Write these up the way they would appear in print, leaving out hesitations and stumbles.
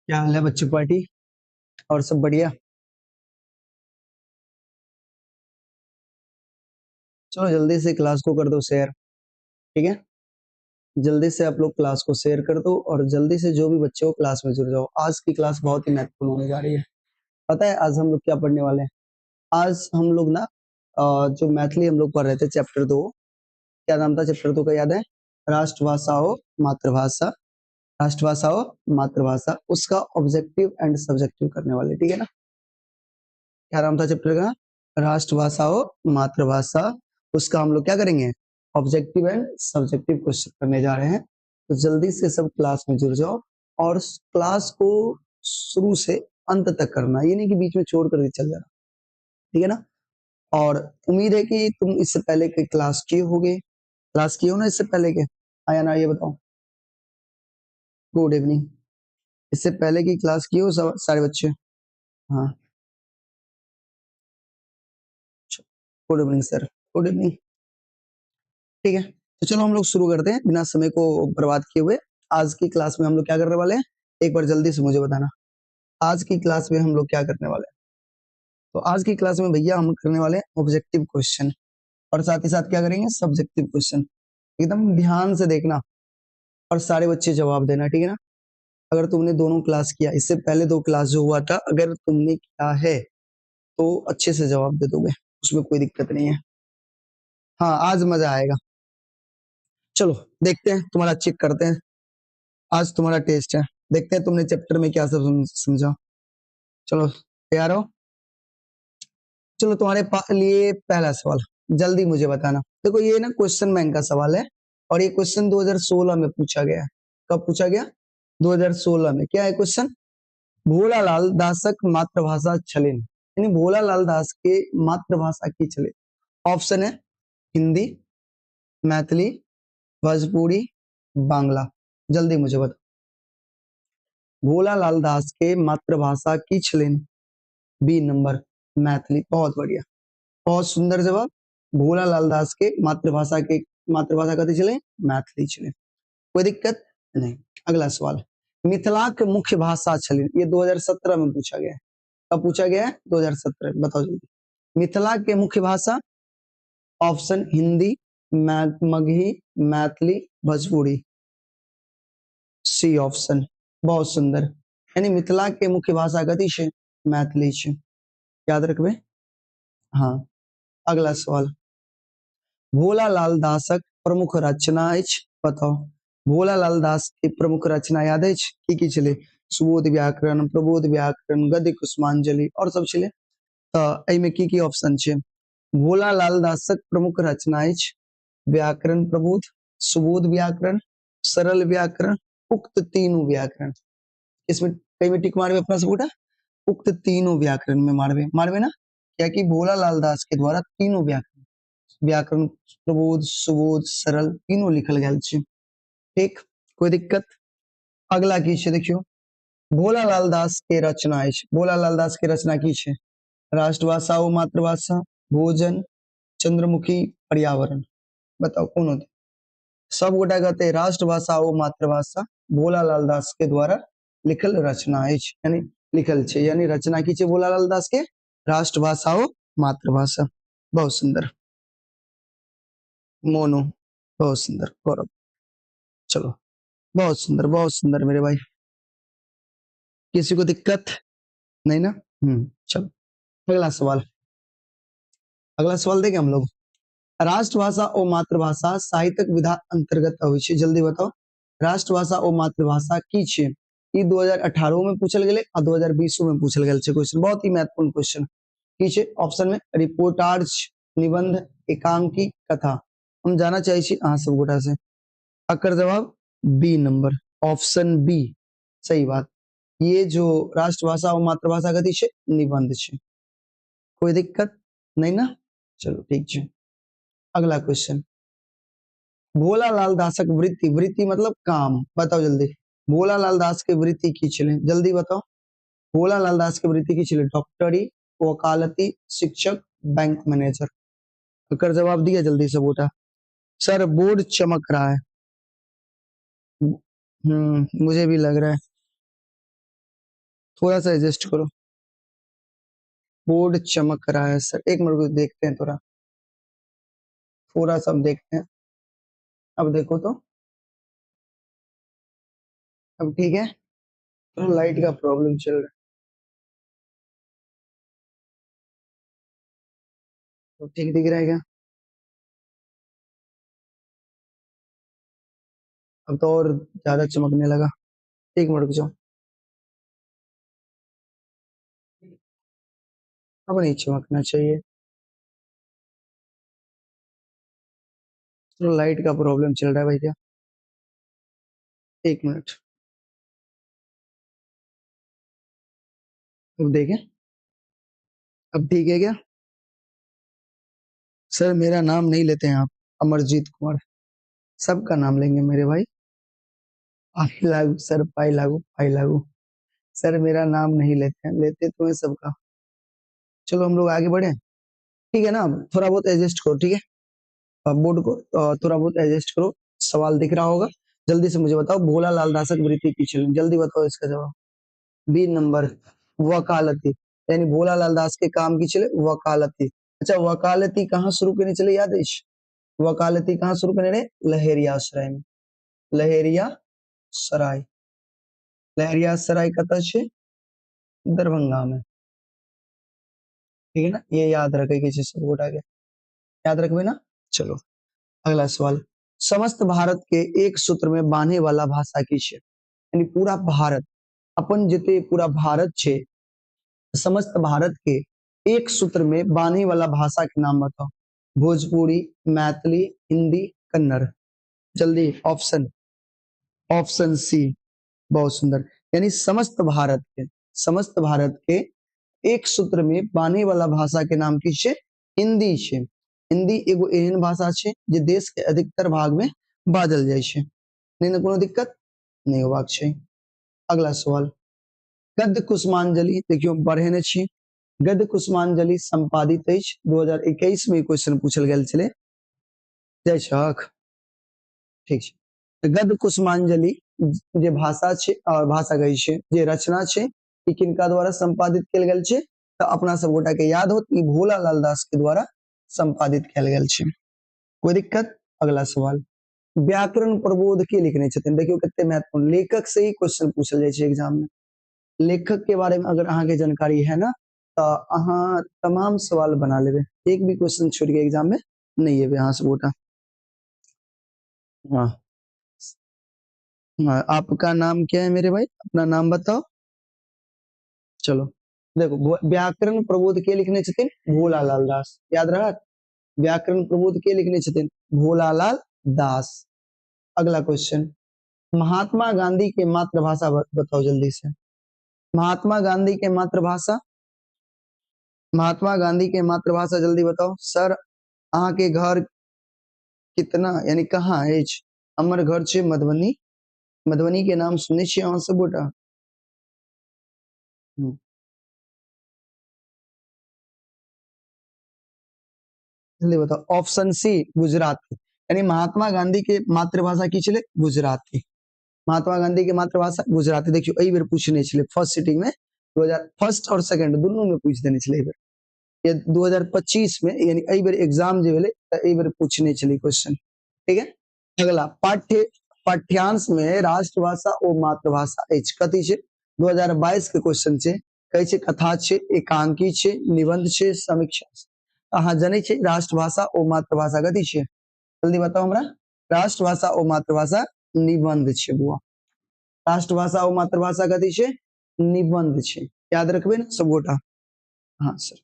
क्या हाल है बच्चों पार्टी? और सब बढ़िया? चलो जल्दी से क्लास को कर दो शेयर। ठीक है, जल्दी से आप लोग क्लास को शेयर कर दो और जल्दी से जो भी बच्चे हो क्लास में जुड़ जाओ। आज की क्लास बहुत ही महत्वपूर्ण होने जा रही है। पता है आज हम लोग क्या पढ़ने वाले हैं? आज हम लोग ना जो मैथिली हम लोग पढ़ रहे थे चैप्टर 2। क्या नाम था चैप्टर 2 का, याद है? राष्ट्रभाषाओं मातृभाषा। राष्ट्रभाषाओं मातृभाषा, उसका ऑब्जेक्टिव एंड सब्जेक्टिव करने वाले। ठीक है ना? क्या नाम था चैप्टर का? राष्ट्रभाषाओं मातृभाषा। उसका हम लोग क्या करेंगे? ऑब्जेक्टिव एंड सब्जेक्टिव क्वेश्चन करने जा रहे हैं। तो जल्दी से सब क्लास में जुड़ जाओ और क्लास को शुरू से अंत तक करना, ये नहीं कि बीच में छोड़ कर चल जाना। ठीक है ना? और उम्मीद है कि तुम इससे पहले के क्लास किए होगे। क्लास किए हो ना इससे पहले के? आया ना, ये बताओ। Good evening. इससे पहले की क्लास किए हो सारे बच्चे? हाँ, good evening sir. Good evening. ठीक है, तो चलो हम लोग शुरू करते हैं बिना समय को बर्बाद किए हुए। आज की क्लास में हम लोग क्या करने वाले हैं, एक बार जल्दी से मुझे बताना। आज की क्लास में हम लोग क्या करने वाले हैं? तो आज की क्लास में भैया हम करने वाले हैं ऑब्जेक्टिव क्वेश्चन और साथ ही साथ क्या करेंगे, सब्जेक्टिव क्वेश्चन। एकदम ध्यान से देखना और सारे बच्चे जवाब देना। ठीक है ना? अगर तुमने दोनों क्लास किया, इससे पहले 2 क्लास जो हुआ था, अगर तुमने किया है तो अच्छे से जवाब दे दोगे, उसमें कोई दिक्कत नहीं है। हाँ, आज मजा आएगा। चलो देखते हैं, तुम्हारा चेक करते हैं। आज तुम्हारा टेस्ट है, देखते हैं तुमने चैप्टर में क्या सब समझा। चलो तैयार हो? चलो तुम्हारे लिए पहला सवाल, जल्दी मुझे बताना। देखो ये ना क्वेश्चन बैंक का सवाल है और ये क्वेश्चन 2016 में पूछा गया है। कब पूछा गया? 2016 में। क्या है क्वेश्चन? भोलालाल दासक मातृभाषा छलिन, यानी भोलालाल दास के मातृभाषा की छलिन। ऑप्शन है हिंदी, मैथिली, भोजपुरी, बांग्ला। जल्दी मुझे बताओ। भोलालाल दास के मातृभाषा की छलिन। B number, Maithili. बहुत बढ़िया, बहुत सुंदर जवाब। भोलालाल दास के मातृभाषा कथी छले? मैथिली छले। कोई दिक्कत नहीं। अगला सवाल, मिथिला के मुख्य भाषा छले, ये 2017 में पूछा गया है। कब पूछा गया है? 2017 में। बताओ जल्दी। मिथिला के मुख्य भाषा, option Hindi, Magahi, Maithili, Bhojpuri. C option, बहुत सुंदर। यानी मिथिला के मुख्य भाषा कथी छे? मैथिली छे। याद रखबे। हाँ, अगला सवाल, भोलालाल दासक प्रमुख रचना अछि, बताओ। भोलालाल दास की प्रमुख रचना याद अछि? की छले? सुबोध व्याकरण, प्रबोध व्याकरण, गद्य कुसुमांजलि और सब छले। एहि में की ऑप्शन छे? भोलालाल दासक प्रमुख रचना अछि व्याकरण प्रबोध, सुबोध व्याकरण, सरल व्याकरण, उक्त तीनों व्याकरण। इसमें कई में टिक मारवे अपना सबूत है, उक्त तीनों व्याकरण में मारवे मारवे ना, क्या कि भोलालाल दास के द्वारा तीनों व्याकरण, व्याकरण प्रबोध, सुबोध, सरल तीनों लिखल गया छे। ठीक, कोई दिक्कत? अगला की छे देखियो, भोलालाल दास के रचना है। भोलालाल दास के रचना की छे? राष्ट्रभाषा व मातृभाषा, भोजन, चंद्रमुखी, पर्यावरण। बताओ कौन होते? सब गोटा कहते हैं राष्ट्रभाषा व मातृभाषा भोलालाल दास के द्वारा लिखल रचना है, यानी लिखल छे, यानी रचना की छे भोलालाल दास के राष्ट्रभाषा व मातृभाषा। बहुत सुंदर। मोनो, बहुत सुंदर। गौरव, चलो बहुत सुंदर मेरे भाई। किसी को दिक्कत नहीं ना? चलो अगला सवाल। अगला सवाल देखें हम लोग, राष्ट्रभाषा और मातृभाषा साहित्यक विधा अंतर्गत आवे छे। जल्दी बताओ, राष्ट्रभाषा और मातृभाषा की छे? ई 2018 में पूछल गेले और 2020 में पूछल गेल छे क्वेश्चन, बहुत ही महत्वपूर्ण क्वेश्चन। की छे? ऑप्शन में रिपोर्टाज, निबंध, एकांकी, कथा। हम जाना चाहिए छी अहाँ सब गोटा से। अकर जवाब बी नंबर, ऑप्शन बी सही बात। ये जो राष्ट्रभाषा और मातृभाषा कथी छे? निबंध छे। कोई दिक्कत नहीं ना? चलो ठीक छे। अगला क्वेश्चन, भोलालाल दासक वृत्ति, वृत्ति मतलब काम। बताओ जल्दी, भोलालाल दास के वृत्ति की छले? जल्दी बताओ। भोलालाल दास के वृत्ति की छले? डॉक्टरी, वकालती, शिक्षक, बैंक मैनेजर। अकर जवाब दिया जल्दी से बेटा। सर बोर्ड चमक रहा है। मुझे भी लग रहा है। थोड़ा सा एडजस्ट करो, बोर्ड चमक रहा है सर, एक मिनट को देखते हैं, थोड़ा सा देखते हैं। अब देखो तो, अब ठीक है। तो लाइट का प्रॉब्लम चल रहा है, तो ठीक दिख रहा है क्या? अब तो और ज्यादा चमकने लगा, एक मिनट रुक जाओ। अब नहीं चमकना चाहिए, तो लाइट का प्रॉब्लम चल रहा है भाई क्या, एक मिनट। अब देखें, अब ठीक है क्या? सर मेरा नाम नहीं लेते हैं आप, अमरजीत कुमार, सबका नाम लेंगे मेरे भाई। आई लागू सर, पाई लागू, पाई लागू। सर मेरा नाम नहीं लेते हैं, लेते तो है सबका। चलो हम लोग आगे बढ़े, ठीक है ना? अब थोड़ा बहुत एडजस्ट करो, ठीक है? अब बोर्ड को थोड़ा बहुत एडजस्ट करो। सवाल दिख रहा होगा, जल्दी से मुझे बताओ, भोला लाल दासक वृत्ति की चलन, जल्दी बताओ इसका जवाब। बी नंबर, वकालती, यानी भोला लाल दास के काम की चले वकालती। अच्छा, वकालती कहाँ शुरू करने चले याद है? वकालती कहाँ शुरू करने रहे? लहेरिया सराय में, लहेरिया सराय, लहरिया सराय कतऽ छे? दरभंगा में, ठीक है ना? ये याद रखे किसी से वोट आ गया, याद रखबे ना। चलो अगला सवाल, समस्त भारत के एक सूत्र में बांधे वाला भाषा की छे? यानी पूरा भारत, अपन जते पूरा भारत छे, समस्त भारत के एक सूत्र में बांधे वाला भाषा के नाम बताओ। भोजपुरी, मैथिली, हिंदी, कन्नड़। जल्दी ऑप्शन, ऑप्शन सी, बहुत सुंदर। यानी समस्त भारत के, समस्त भारत के एक सूत्र में बाने वाला भाषा के नाम की छे? हिंदी छे। हिंदी एगो एहन भाषा छे जे देश के अधिकतर भाग में बाजल जाय छे, नहीं ना कोनो दिक्कत नहीं होबाक छै। अगला सवाल, गद्य कुसुमांजलि देखियो बढ़ेने छी, गद्य कुसुमांजलि संपादित अछि 2021 में क्वेश्चन पूछल गेल छले, जय छक, ठीक छै। तऽ गद्य कुसुमांजलि जे भाषा छै, भाषा कहै छै जे रचना छै, ई किनका द्वारा संपादित कैल गेल छै? तऽ अपना सब गोटा के याद होत, ई भोला लाल दास के द्वारा संपादित कैल गेल छै, कोई दिक्कत? अगला सवाल, व्याकरण प्रबोध के लिखने छथिन? देखियो कते महत्वपूर्ण, लेखक से ही क्वेश्चन पूछल जाय छै एग्जाम में। लेखक के बारे में अगर अहाँ के जानकारी है ना, तो अहाँ तमाम सवाल बना लेबे, एक भी क्वेश्चन छोड़ के एग्जाम में नहीं है अहाँ सब गोटा। हाँ हाँ, आपका नाम क्या है मेरे भाई, अपना नाम बताओ। चलो देखो, व्याकरण प्रबोध के लिखने छथिन? भोला लाल दास, याद रहा? व्याकरण प्रबोध के लिखने छथिन? भोला लाल दास। अगला क्वेश्चन, महात्मा गांधी के मातृभाषा बताओ जल्दी से। महात्मा गांधी के मातृभाषा, महात्मा गांधी के मातृभाषा जल्दी बताओ सर। अहाँ के घर कितना, यानी कहाँ है? हमर घर छे मधुबनी, मधुबनी के नाम सुने छी अहाँ सब गोटा? जल्दी बताओ, ऑप्शन सी गुजराती, यानी महात्मा गांधी के मातृभाषा की छले? गुजराती। महात्मा गांधी के मातृभाषा गुजराती। देखियो एहि बेर पूछने छले फर्स्ट सिटिंग में, 2000 फर्स्ट और सेकंड दोनों में पूछ देने छले, ये 2025 में, यानी एहि बेर एग्जाम जे भेले त एहि बेर पूछने छले क्वेश्चन, ठीक है? अगला, पाठ्यांश में राष्ट्रभाषा और मातृभाषा अछि, कथी छै? 2022 के क्वेश्चन छै, कहै छै कथा छै, एकांकी छै, निबंध छै, समीक्षा छै। अहाँ जानै छै राष्ट्रभाषा और मातृभाषा कथी छै? जल्दी बताओ हमरा। राष्ट्रभाषा और मातृभाषा निबंध छै बुआ, राष्ट्रभाषा और मातृभाषा कथी छै? निबंध छै, याद रखबे ना सब गोटा। हाँ सर,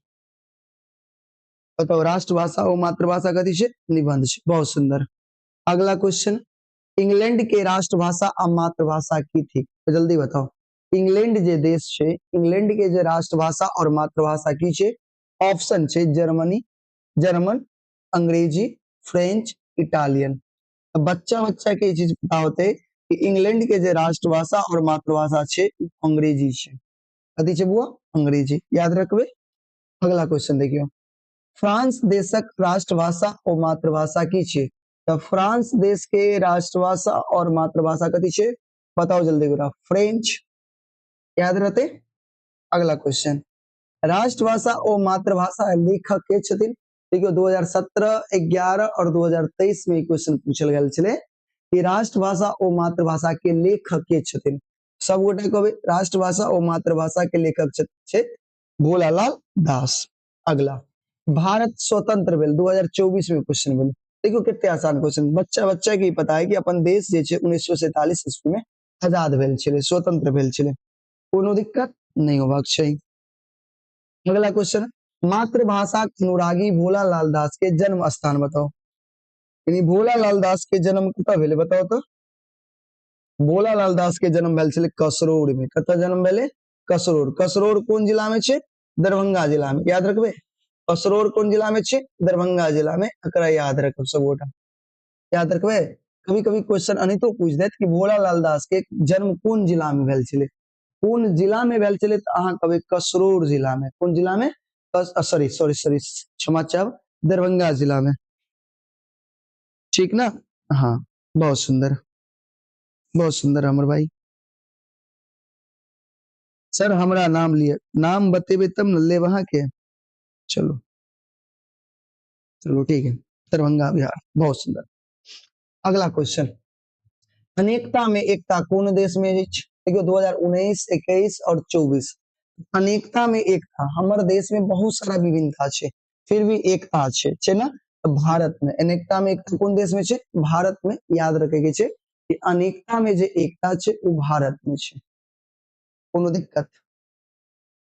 बताओ राष्ट्रभाषा और मातृभाषा कथी छै? निबंध छै, बहुत सुंदर। अगला क्वेश्चन, इंग्लैंड के राष्ट्रभाषा और मातृभाषा की थी? तो जल्दी बताओ, इंग्लैंड जे देश छे, इंग्लैंड के जे राष्ट्रभाषा और मातृभाषा की छे? ऑप्शन छे जर्मनी, जर्मन, अंग्रेजी, फ्रेंच, इटालियन। बच्चा बच्चा के ये चीज पता होते कि इंग्लैंड के जे राष्ट्रभाषा और मातृभाषा छे अंग्रेजी छे, कथी छे बुआ? अंग्रेजी, याद रखबे। अगला क्वेश्चन देखियो, फ्रांस देशक राष्ट्रभाषा और मातृभाषा की छे? तो फ्रांस देश के राष्ट्रभाषा और मातृभाषा कथी छे? बताओ जल्दी करा। फ्रेंच, याद रहते? अगला क्वेश्चन, राष्ट्रभाषा और मातृभाषा लेखक के छथिन। देखियो 2017, 11 और 2023 में क्वेश्चन पूछल गेल छले कि राष्ट्रभाषा और मातृभाषा के लेखक के छथिन। सब गोटे कहबे राष्ट्रभाषा और मातृभाषा के लेखक छथि भोलालाल दास। अगला, भारत स्वतंत्र भेल 2024 में क्वेश्चन भेल। देखियो कितने आसान क्वेश्चन, बच्चा बच्चा के ही पता है कि अपन देश जे छे 1947 ईस्वी में आजाद भेल छले, स्वतंत्र भेल छले, कोनो दिक्कत नहीं होबाक चाहिए। अगला क्वेश्चन, मातृभाषा के अनुरागी भोलालाल दास के जन्म स्थान बताओ। यानी भोलालाल दास के जन्म कतऽ भेले बताओ तो। भोलालाल दास के जन्म भेल छले कसरोड़ में। कतऽ जन्म भेले? कसरोड़। कसरोड़ कौन जिला में छे? दरभंगा जिला में। याद रखबे, कसरोड़ कौन जिला में छे? दरभंगा जिला में। एकरा याद रखब सब गोटा, याद रखबे। कभी कभी क्वेश्चन अनितो पूछ देत कि भोलालाल दास के जन्म कौन जिला में भेल छले, कौन जिला में भेल छले, तो अहाँ कहबे कसरोड़ जिला में। कौन जिला में? सॉरी सॉरी सॉरी, क्षमा चाहब, दरभंगा जिला में। ठीक ना? हाँ, बहुत सुंदर, बहुत सुंदर अमर भाई। सर हमरा नाम लिए, नाम बतेबे तब न ले वहां के। चलो चलो ठीक है, दरभंगा बिहार, बहुत सुंदर। अगला क्वेश्चन, अनेकता में एकता कौन देश में है? देखियो 2019, 21 और 24, अनेकता में एकता, हमारे देश में बहुत सारा विभिन्नता छे, फिर भी एकता छे, छे ना? तो भारत में अनेकता में एकता कौन देश में छे? भारत में। याद रखे के छे कि अनेकता में जे एकता छे वो भारत में छे, कोनो दिक्कत?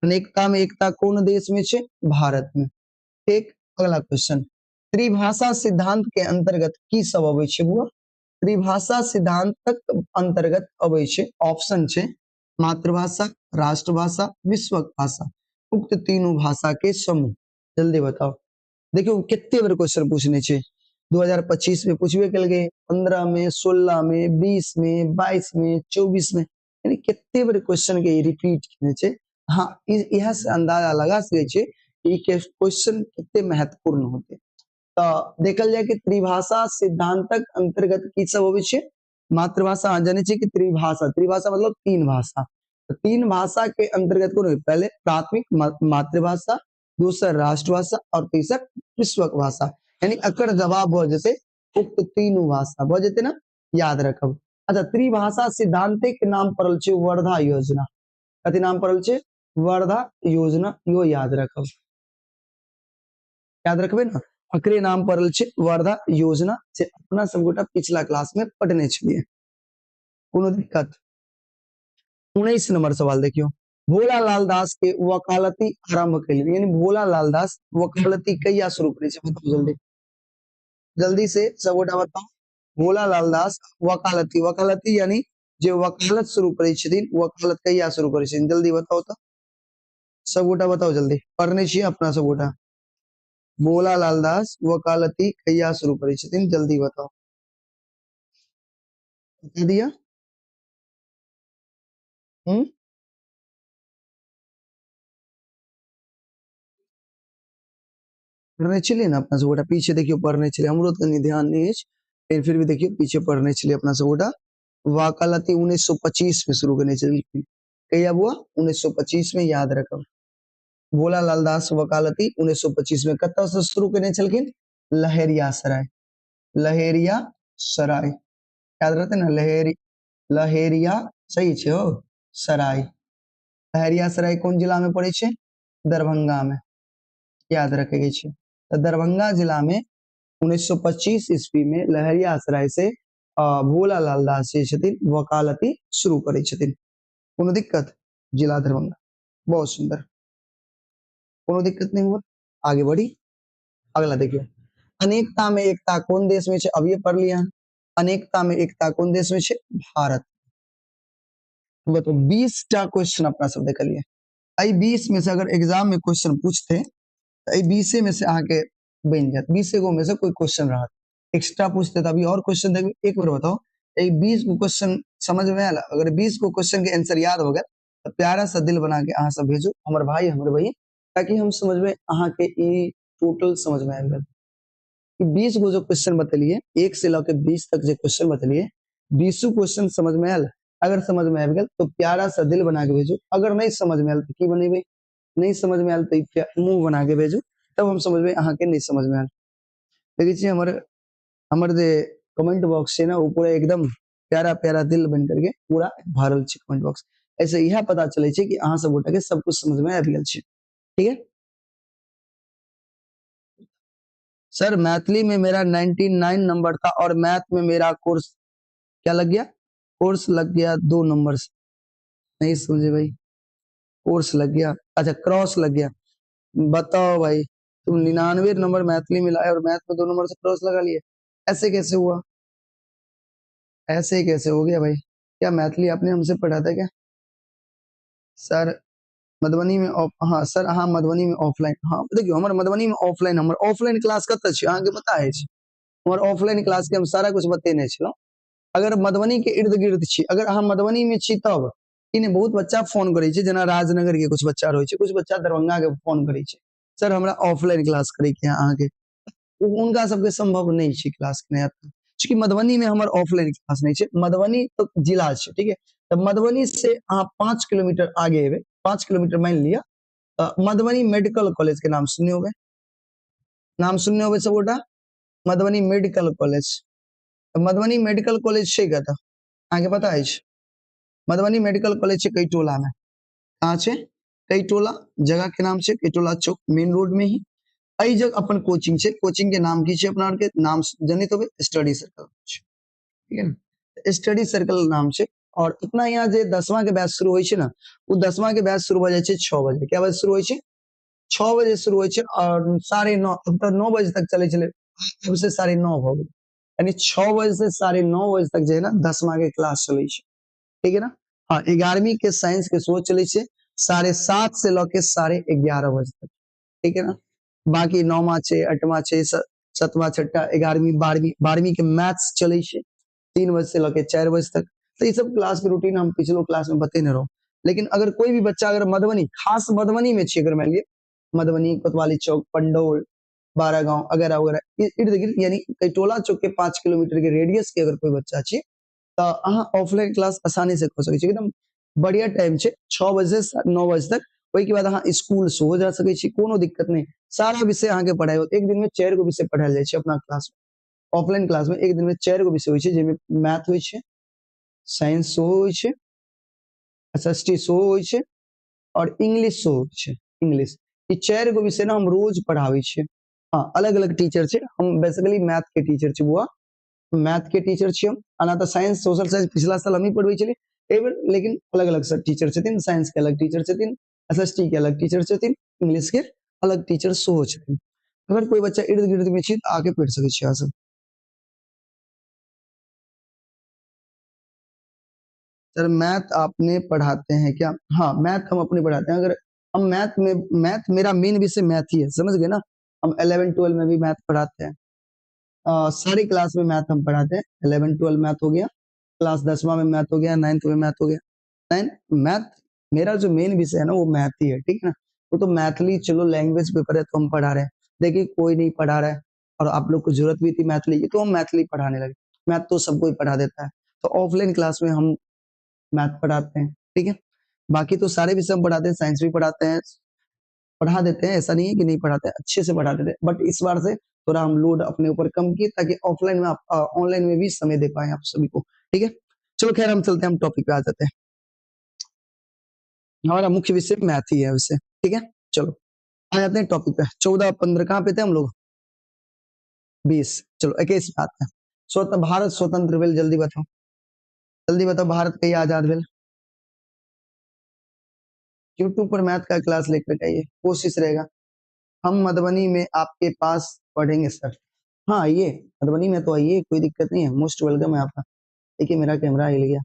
अनेकता में एकता कौन देश में छे? भारत में। ठीक, अगला क्वेश्चन, त्रिभाषा सिद्धांत के अंतर्गत की सब अबै छे बुआ? त्रिभाषा सिद्धांत तक अंतर्गत अबै छे, ऑप्शन छे मातृभाषा, राष्ट्रभाषा, विश्वक भाषा, उक्त तीनों भाषा के समूह। जल्दी बताओ। देखियो कितने बार क्वेश्चन पूछने छे, 2025 में पूछबे कल गए, 15 में, 16 में, 20 में, 22 में, 24 में, यानी कितने बार क्वेश्चन के रिपीट किने छे। हाँ, यह से अंदाजा लगा सके छे कि क्वेश्चन कितने महत्वपूर्ण होते। तो देखल जाए कि त्रिभाषा सिद्धांतक अंतर्गत की सब होवे छे? मातृभाषा। हाँ, जाने छे कि त्रिभाषा, त्रिभाषा मतलब तीन भाषा। तो तीन भाषा के अंतर्गत कौन है? पहले प्राथमिक मातृभाषा, दूसरा राष्ट्रभाषा और तीसरा विश्वक भाषा। यानी अकर जवाब हो जैसे उक्त तीनों भाषा हो जते ना, याद रखब। अच्छा, त्रिभाषा सिद्धांत के नाम पड़ल छे वर्धा योजना। कथी नाम पड़ल छे? वर्धा योजना, यो याद रखब, याद रखबे ना। अकरे नाम पड़ल छे वर्धा योजना, से अपना सब गोटा पिछला क्लास में पढ़ने छलिए, कोनो दिक्कत? 19 नंबर सवाल देखियो, भोलालाल दास के वकालती आरंभ कइले, यानी भोलालाल दास वकालती कहिया शुरू करे छे? बताओ जल्दी, जल्दी से सब गोटा बताओ। भोलालाल दास वकालती, वकालती यानी जे वकालत शुरू करे छथिन, वकालत कहिया शुरू करे छथिन? जल्दी बताओ तो, सब गोटा बताओ जल्दी, पढ़ने छिए अपना सब गोटा। भोलालाल दास वकालती कहिया शुरू करे छथिन? जल्दी बताओ, बता दिया? हम्म, पढ़ने चलिए ना अपना सब गोटा, पीछे देखियो पढ़ने चलिए, हमरो तनी ध्यान नहीं है, फिर भी देखियो पीछे पढ़ने चलिए अपना सब गोटा। वकालती 1925 में शुरू करने चलिए, कहिया बुआ? 1925 में, याद रखब। भोलालाल दास वकालती 1925 में कतऽ से शुरू करने छलखिन? लहेरिया सराय, लहेरिया सराय, याद रहते ना, लहेरिया, सही छे हो, सराय। लहेरिया सराय कौन जिला में पड़े छे? दरभंगा में, याद रखे के छे। तो दरभंगा जिला में 1925 ईस्वी में लहरियासराय से भोलालाल दास जे छथिन वकालती शुरू करे छथिन, कोनो दिक्कत? जिला दरभंगा, बहुत सुंदर, कोनो दिक्कत नहीं हुआ। आगे बढ़ी, अगला देखियो, अनेकता में एकता कौन देश में छे? अब ये पढ़ लिया, अनेकता में एकता कौन देश में छे? भारत। बताओ, 20 टा क्वेश्चन अपना सब देख लिए, आई 20 में से अगर एग्जाम में क्वेश्चन पूछते तो 20 में से आके बन जात, 20 गो में से कोई क्वेश्चन रहा, एक्स्ट्रा पूछते तो अभी और क्वेश्चन देंगे। एक बार बताओ, 20 गो क्वेश्चन समझ में आया? अगर 20 गो क्वेश्चन के आंसर याद हो गया तो प्यारा सा दिल बना के अहाँ सब भेजो, हमर भाई हमर बहन, ताकि हम समझ में अहाँ के ई टोटल समझ में आएगा कि 20 गो जो क्वेश्चन बतलिए, 1 से लेकर 20 तक जो क्वेश्चन बतलिए, 20 क्वेश्चन समझ में आयल? अगर समझ में आ गया तो प्यारा सा दिल बना के भेजो, अगर नहीं समझ में आयल तो की बनेबे, नहीं समझ में आयल तो मुंह बना के भेजो, तब हम समझबे अहाँ के नहीं समझ में आयल। देखिए छी हमर हमर जे कमेंट बॉक्स है ना वो पूरा एकदम प्यारा प्यारा दिल बन करके पूरा भरल छै कमेंट बॉक्स। ऐसे यह पता चले छै कि अहाँ सब गोटा के सब कुछ समझ में आ गेल छै। ठीक है सर, मैथिली में मेरा 99 नंबर था और मैथ में मेरा कोर्स क्या लग गया, कोर्स लग गया 2 नंबर से। नहीं समझे भाई, कोर्स लग गया, अच्छा क्रॉस लग गया। बताओ भाई, तुम 99 नंबर मैथिली में लाए और मैथ में 2 नंबर से क्रॉस लगा लिए, ऐसे कैसे हुआ, ऐसे कैसे हो गया भाई? क्या मैथिली आपने हमसे पढ़ा था क्या? सर मधुबनी में हाँ सर, हाँ मधुबनी में ऑफलाइन, हाँ देखियो हमर मधुबनी में ऑफलाइन, हमर ऑफलाइन क्लास कत छै अहाँ के पता है? हमर ऑफलाइन क्लास के हम सारा कुछ बतेने छलौ। अगर मधुबनी के इर्द गिर्द छी, अगर अहाँ मधुबनी में छी तब इन्हें बहुत बच्चा फोन करे छै, जना राजनगर के कुछ बच्चा रहे छै, कुछ बच्चा दरभंगा के फोन करे छै, सर हमरा ऑफलाइन क्लास करे के अहाँ के, उनका सबके संभव नहीं छै क्लास के, चूंकि मधुबनी में हमर ऑफलाइन क्लास नहीं छै, मधुबनी तो जिला छै, ठीक है, तो मधुबनी से अहाँ 5 किलोमीटर आगे एबे, 5 किलोमीटर मान लिया, मधुबनी मेडिकल कॉलेज के नाम सुनने होगे, नाम सुनने होगे सब गोटा, Madhubani medical college. Madhubani medical college छै कतऽ अहाँके पता अछि? मधुबनी मेडिकल कॉलेज छै कैटोला में, कहाँ छै? कैटोला जगह के नाम छै, कैटोला चौक मेन रोड में ही एहि जगह अपन कोचिंग छै, कोचिंग के नाम की छै अपना आर के नाम जनित होबे, स्टडी सर्कल, ठीक है ना, स्टडी सर्कल नाम छै। और इतना यहाँ जे 10वां के बैच शुरू होइ छै ना, वो 10वां के बैच शुरू हो जाए छै 6 बजे, क्या बजे शुरू होइ छै? 6 बजे शुरू होइ छै और 9:30 तो 9 बजे तक चले चले, उससे 9:30 हो गए, यानी 6 बजे से 9:30 बजे तक जो है ना 10वां के क्लास चले छै, ठीक है ना। हाँ 11वीं के साइंस के शो चले छै 7:30 से लऽ के 11:30 बजे तक, ठीक है ना। बाकी 9वां छै 8वां छै 7वां 6ठा 11वीं 12वीं के मैथ्स चले छै 3 बजे से लेके 4 बजे तक। तो ये सब क्लास के रूटीन हम पिछलो क्लास में बतेने रहो। लेकिन अगर कोई भी बच्चा अगर मधुबनी, खास मधुबनी में छी, अगर मान लिए मधुबनी कोतवाली चौक पंडौल बारागांव अगैरह वगैरह इर्द गिर्द यानी कैटोला चौक के 5 किलोमीटर के रेडियस के अगर कोई बच्चा छी तो अहाँ ऑफलाइन क्लास आसानी से कर सकै छी, एकदम बढ़िया टाइम छै 6 बजे से 9 बजे तक। ओहि के बाद अहाँ स्कूल सेहो जा सकै छी, कोनो दिक्कत नहीं, सारा विषय अहाँ के पढ़ाई होत, एक दिन में 4 गो विषय पढ़ायल जाय छै अपना क्लास में, ऑफलाइन क्लास में एक दिन में 4 गो विषय होइ छै, जेमे मैथ होइ छै, साइंस सेहो होइ छै, एसएसटी सेहो होइ छै और इंग्लिश सेहो होइ छै, इंग्लिश, ई 4 गो विषय ना हम रोज पढ़ाबै छियै। हाँ अलग अलग टीचर छै, हम बेसिकली मैथ के टीचर छी बुआ, मैथ के टीचर छी हम, अना तो साइंस सोशल साइंस पिछला साल हम ही पढ़बै छलियै, एहि बेर लेकिन अलग अलग सर टीचर छथिन, साइंस के अलग टीचर छथिन, एसएसटी के अलग टीचर छथिन, इंग्लिश के अलग टीचर सेहो छथिन। अगर कोई बच्चा इर्द गिर्द में छी तो आके पढ़ सकै छी अहाँ सब। सर मैथ आपने पढ़ाते हैं क्या? हाँ मैथ हम अपने पढ़ाते हैं, अगर हम मैथ में, मैथ मेरा मेन विषय मैथ ही है, समझ गए ना। हम 11 12 में भी मैथ पढ़ाते हैं, सारी क्लास में मैथ हम पढ़ाते हैं, 11 12 मैथ हो गया, क्लास 10वां में मैथ हो गया, 9th में मैथ हो गया, 9 मैथ मेरा जो मेन विषय है ना वो मैथ ही है, ठीक है ना। वो तो मैथिली चलो लैंग्वेज पेपर है तो हम पढ़ा रहे हैं, देखिए कोई नहीं पढ़ा रहा है और आप लोग को जरूरत भी थी मैथिली की तो हम मैथिली पढ़ाने लगे, मैथ तो सबको ही पढ़ा देता है, तो ऑफलाइन क्लास में हम मैथ पढ़ाते हैं, ठीक है। बाकी तो सारे विषय हम पढ़ाते हैं, साइंस भी पढ़ाते हैं, पढ़ा देते हैं, ऐसा नहीं है कि नहीं पढ़ाते हैं, अच्छे से पढ़ा देते हैं, बट इस बार से थोड़ा हम लोड अपने ऊपर कम किए ताकि ऑफलाइन में आप ऑनलाइन में भी समय दे पाए आप सभी को, ठीक है। चलो खैर हम चलते हैं, हम टॉपिक पे आ जाते हैं, हमारा मुख्य विषय मैथ ही है वैसे, ठीक है। चलो आ जाते हैं टॉपिक पे, 14 15 कहाँ पे थे हम लोग? 20, चलो 21 पे आते हैं। भारत स्वतंत्र भेल, जल्दी बताओ, जल्दी बताओ भारत कहीं आजाद भेल? यूट्यूब पर मैथ का क्लास लेकर आइए, कोशिश रहेगा। हम मधुबनी में आपके पास पढ़ेंगे सर, हाँ आइए मधुबनी में तो आइए, कोई दिक्कत नहीं है, मोस्ट वेलकम है आपका। देखिए मेरा कैमरा हिल गया,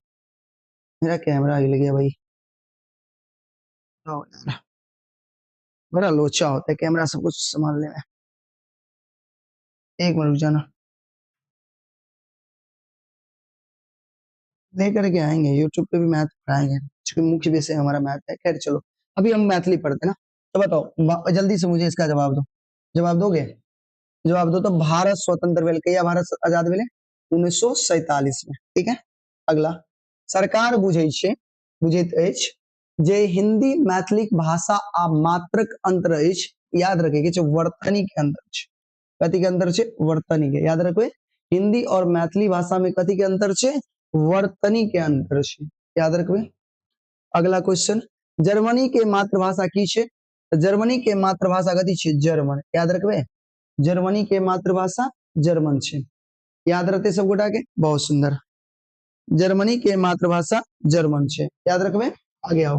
मेरा कैमरा हिल गया भाई, आओ यार, बड़ा लोचा होता है कैमरा सब कुछ संभालने में, एक मिनट रुक जाना, लेकर के आएंगे यूट्यूब पे भी मैथ पढ़ाएंगे, क्योंकि मुख्य विषय हमारा मैथ है। खैर चलो अभी हम मैथिली पढ़ते हैं ना, तो बताओ जल्दी से मुझे इसका जवाब दो, जवाब दोगे? जवाब दो तो भारत स्वतंत्र भेल कहिया, भारत आजाद भेले? 1947 में, ठीक है। अगला सरकार बुझैत अछि जे हिंदी मैथिली भाषा आ मात्रक अंतर अछि, याद रखे के वर्तनी के अंतर छै, कथी के अंतर छै, वर्तनी के, याद रखबे हिंदी और मैथिली भाषा में कथी के अंतर छै, वर्तनी के अंतर छै, याद रखबे। अगला क्वेश्चन, जर्मनी के मातृभाषा की छै, जर्मनी के मातृभाषा कथी छै, जर्मन, याद रखबे जर्मनी के मातृभाषा जर्मन छै, याद रहते सब गोटा के, बहुत सुंदर, जर्मनी के मातृभाषा जर्मन छै, याद रखबे। आगे आओ,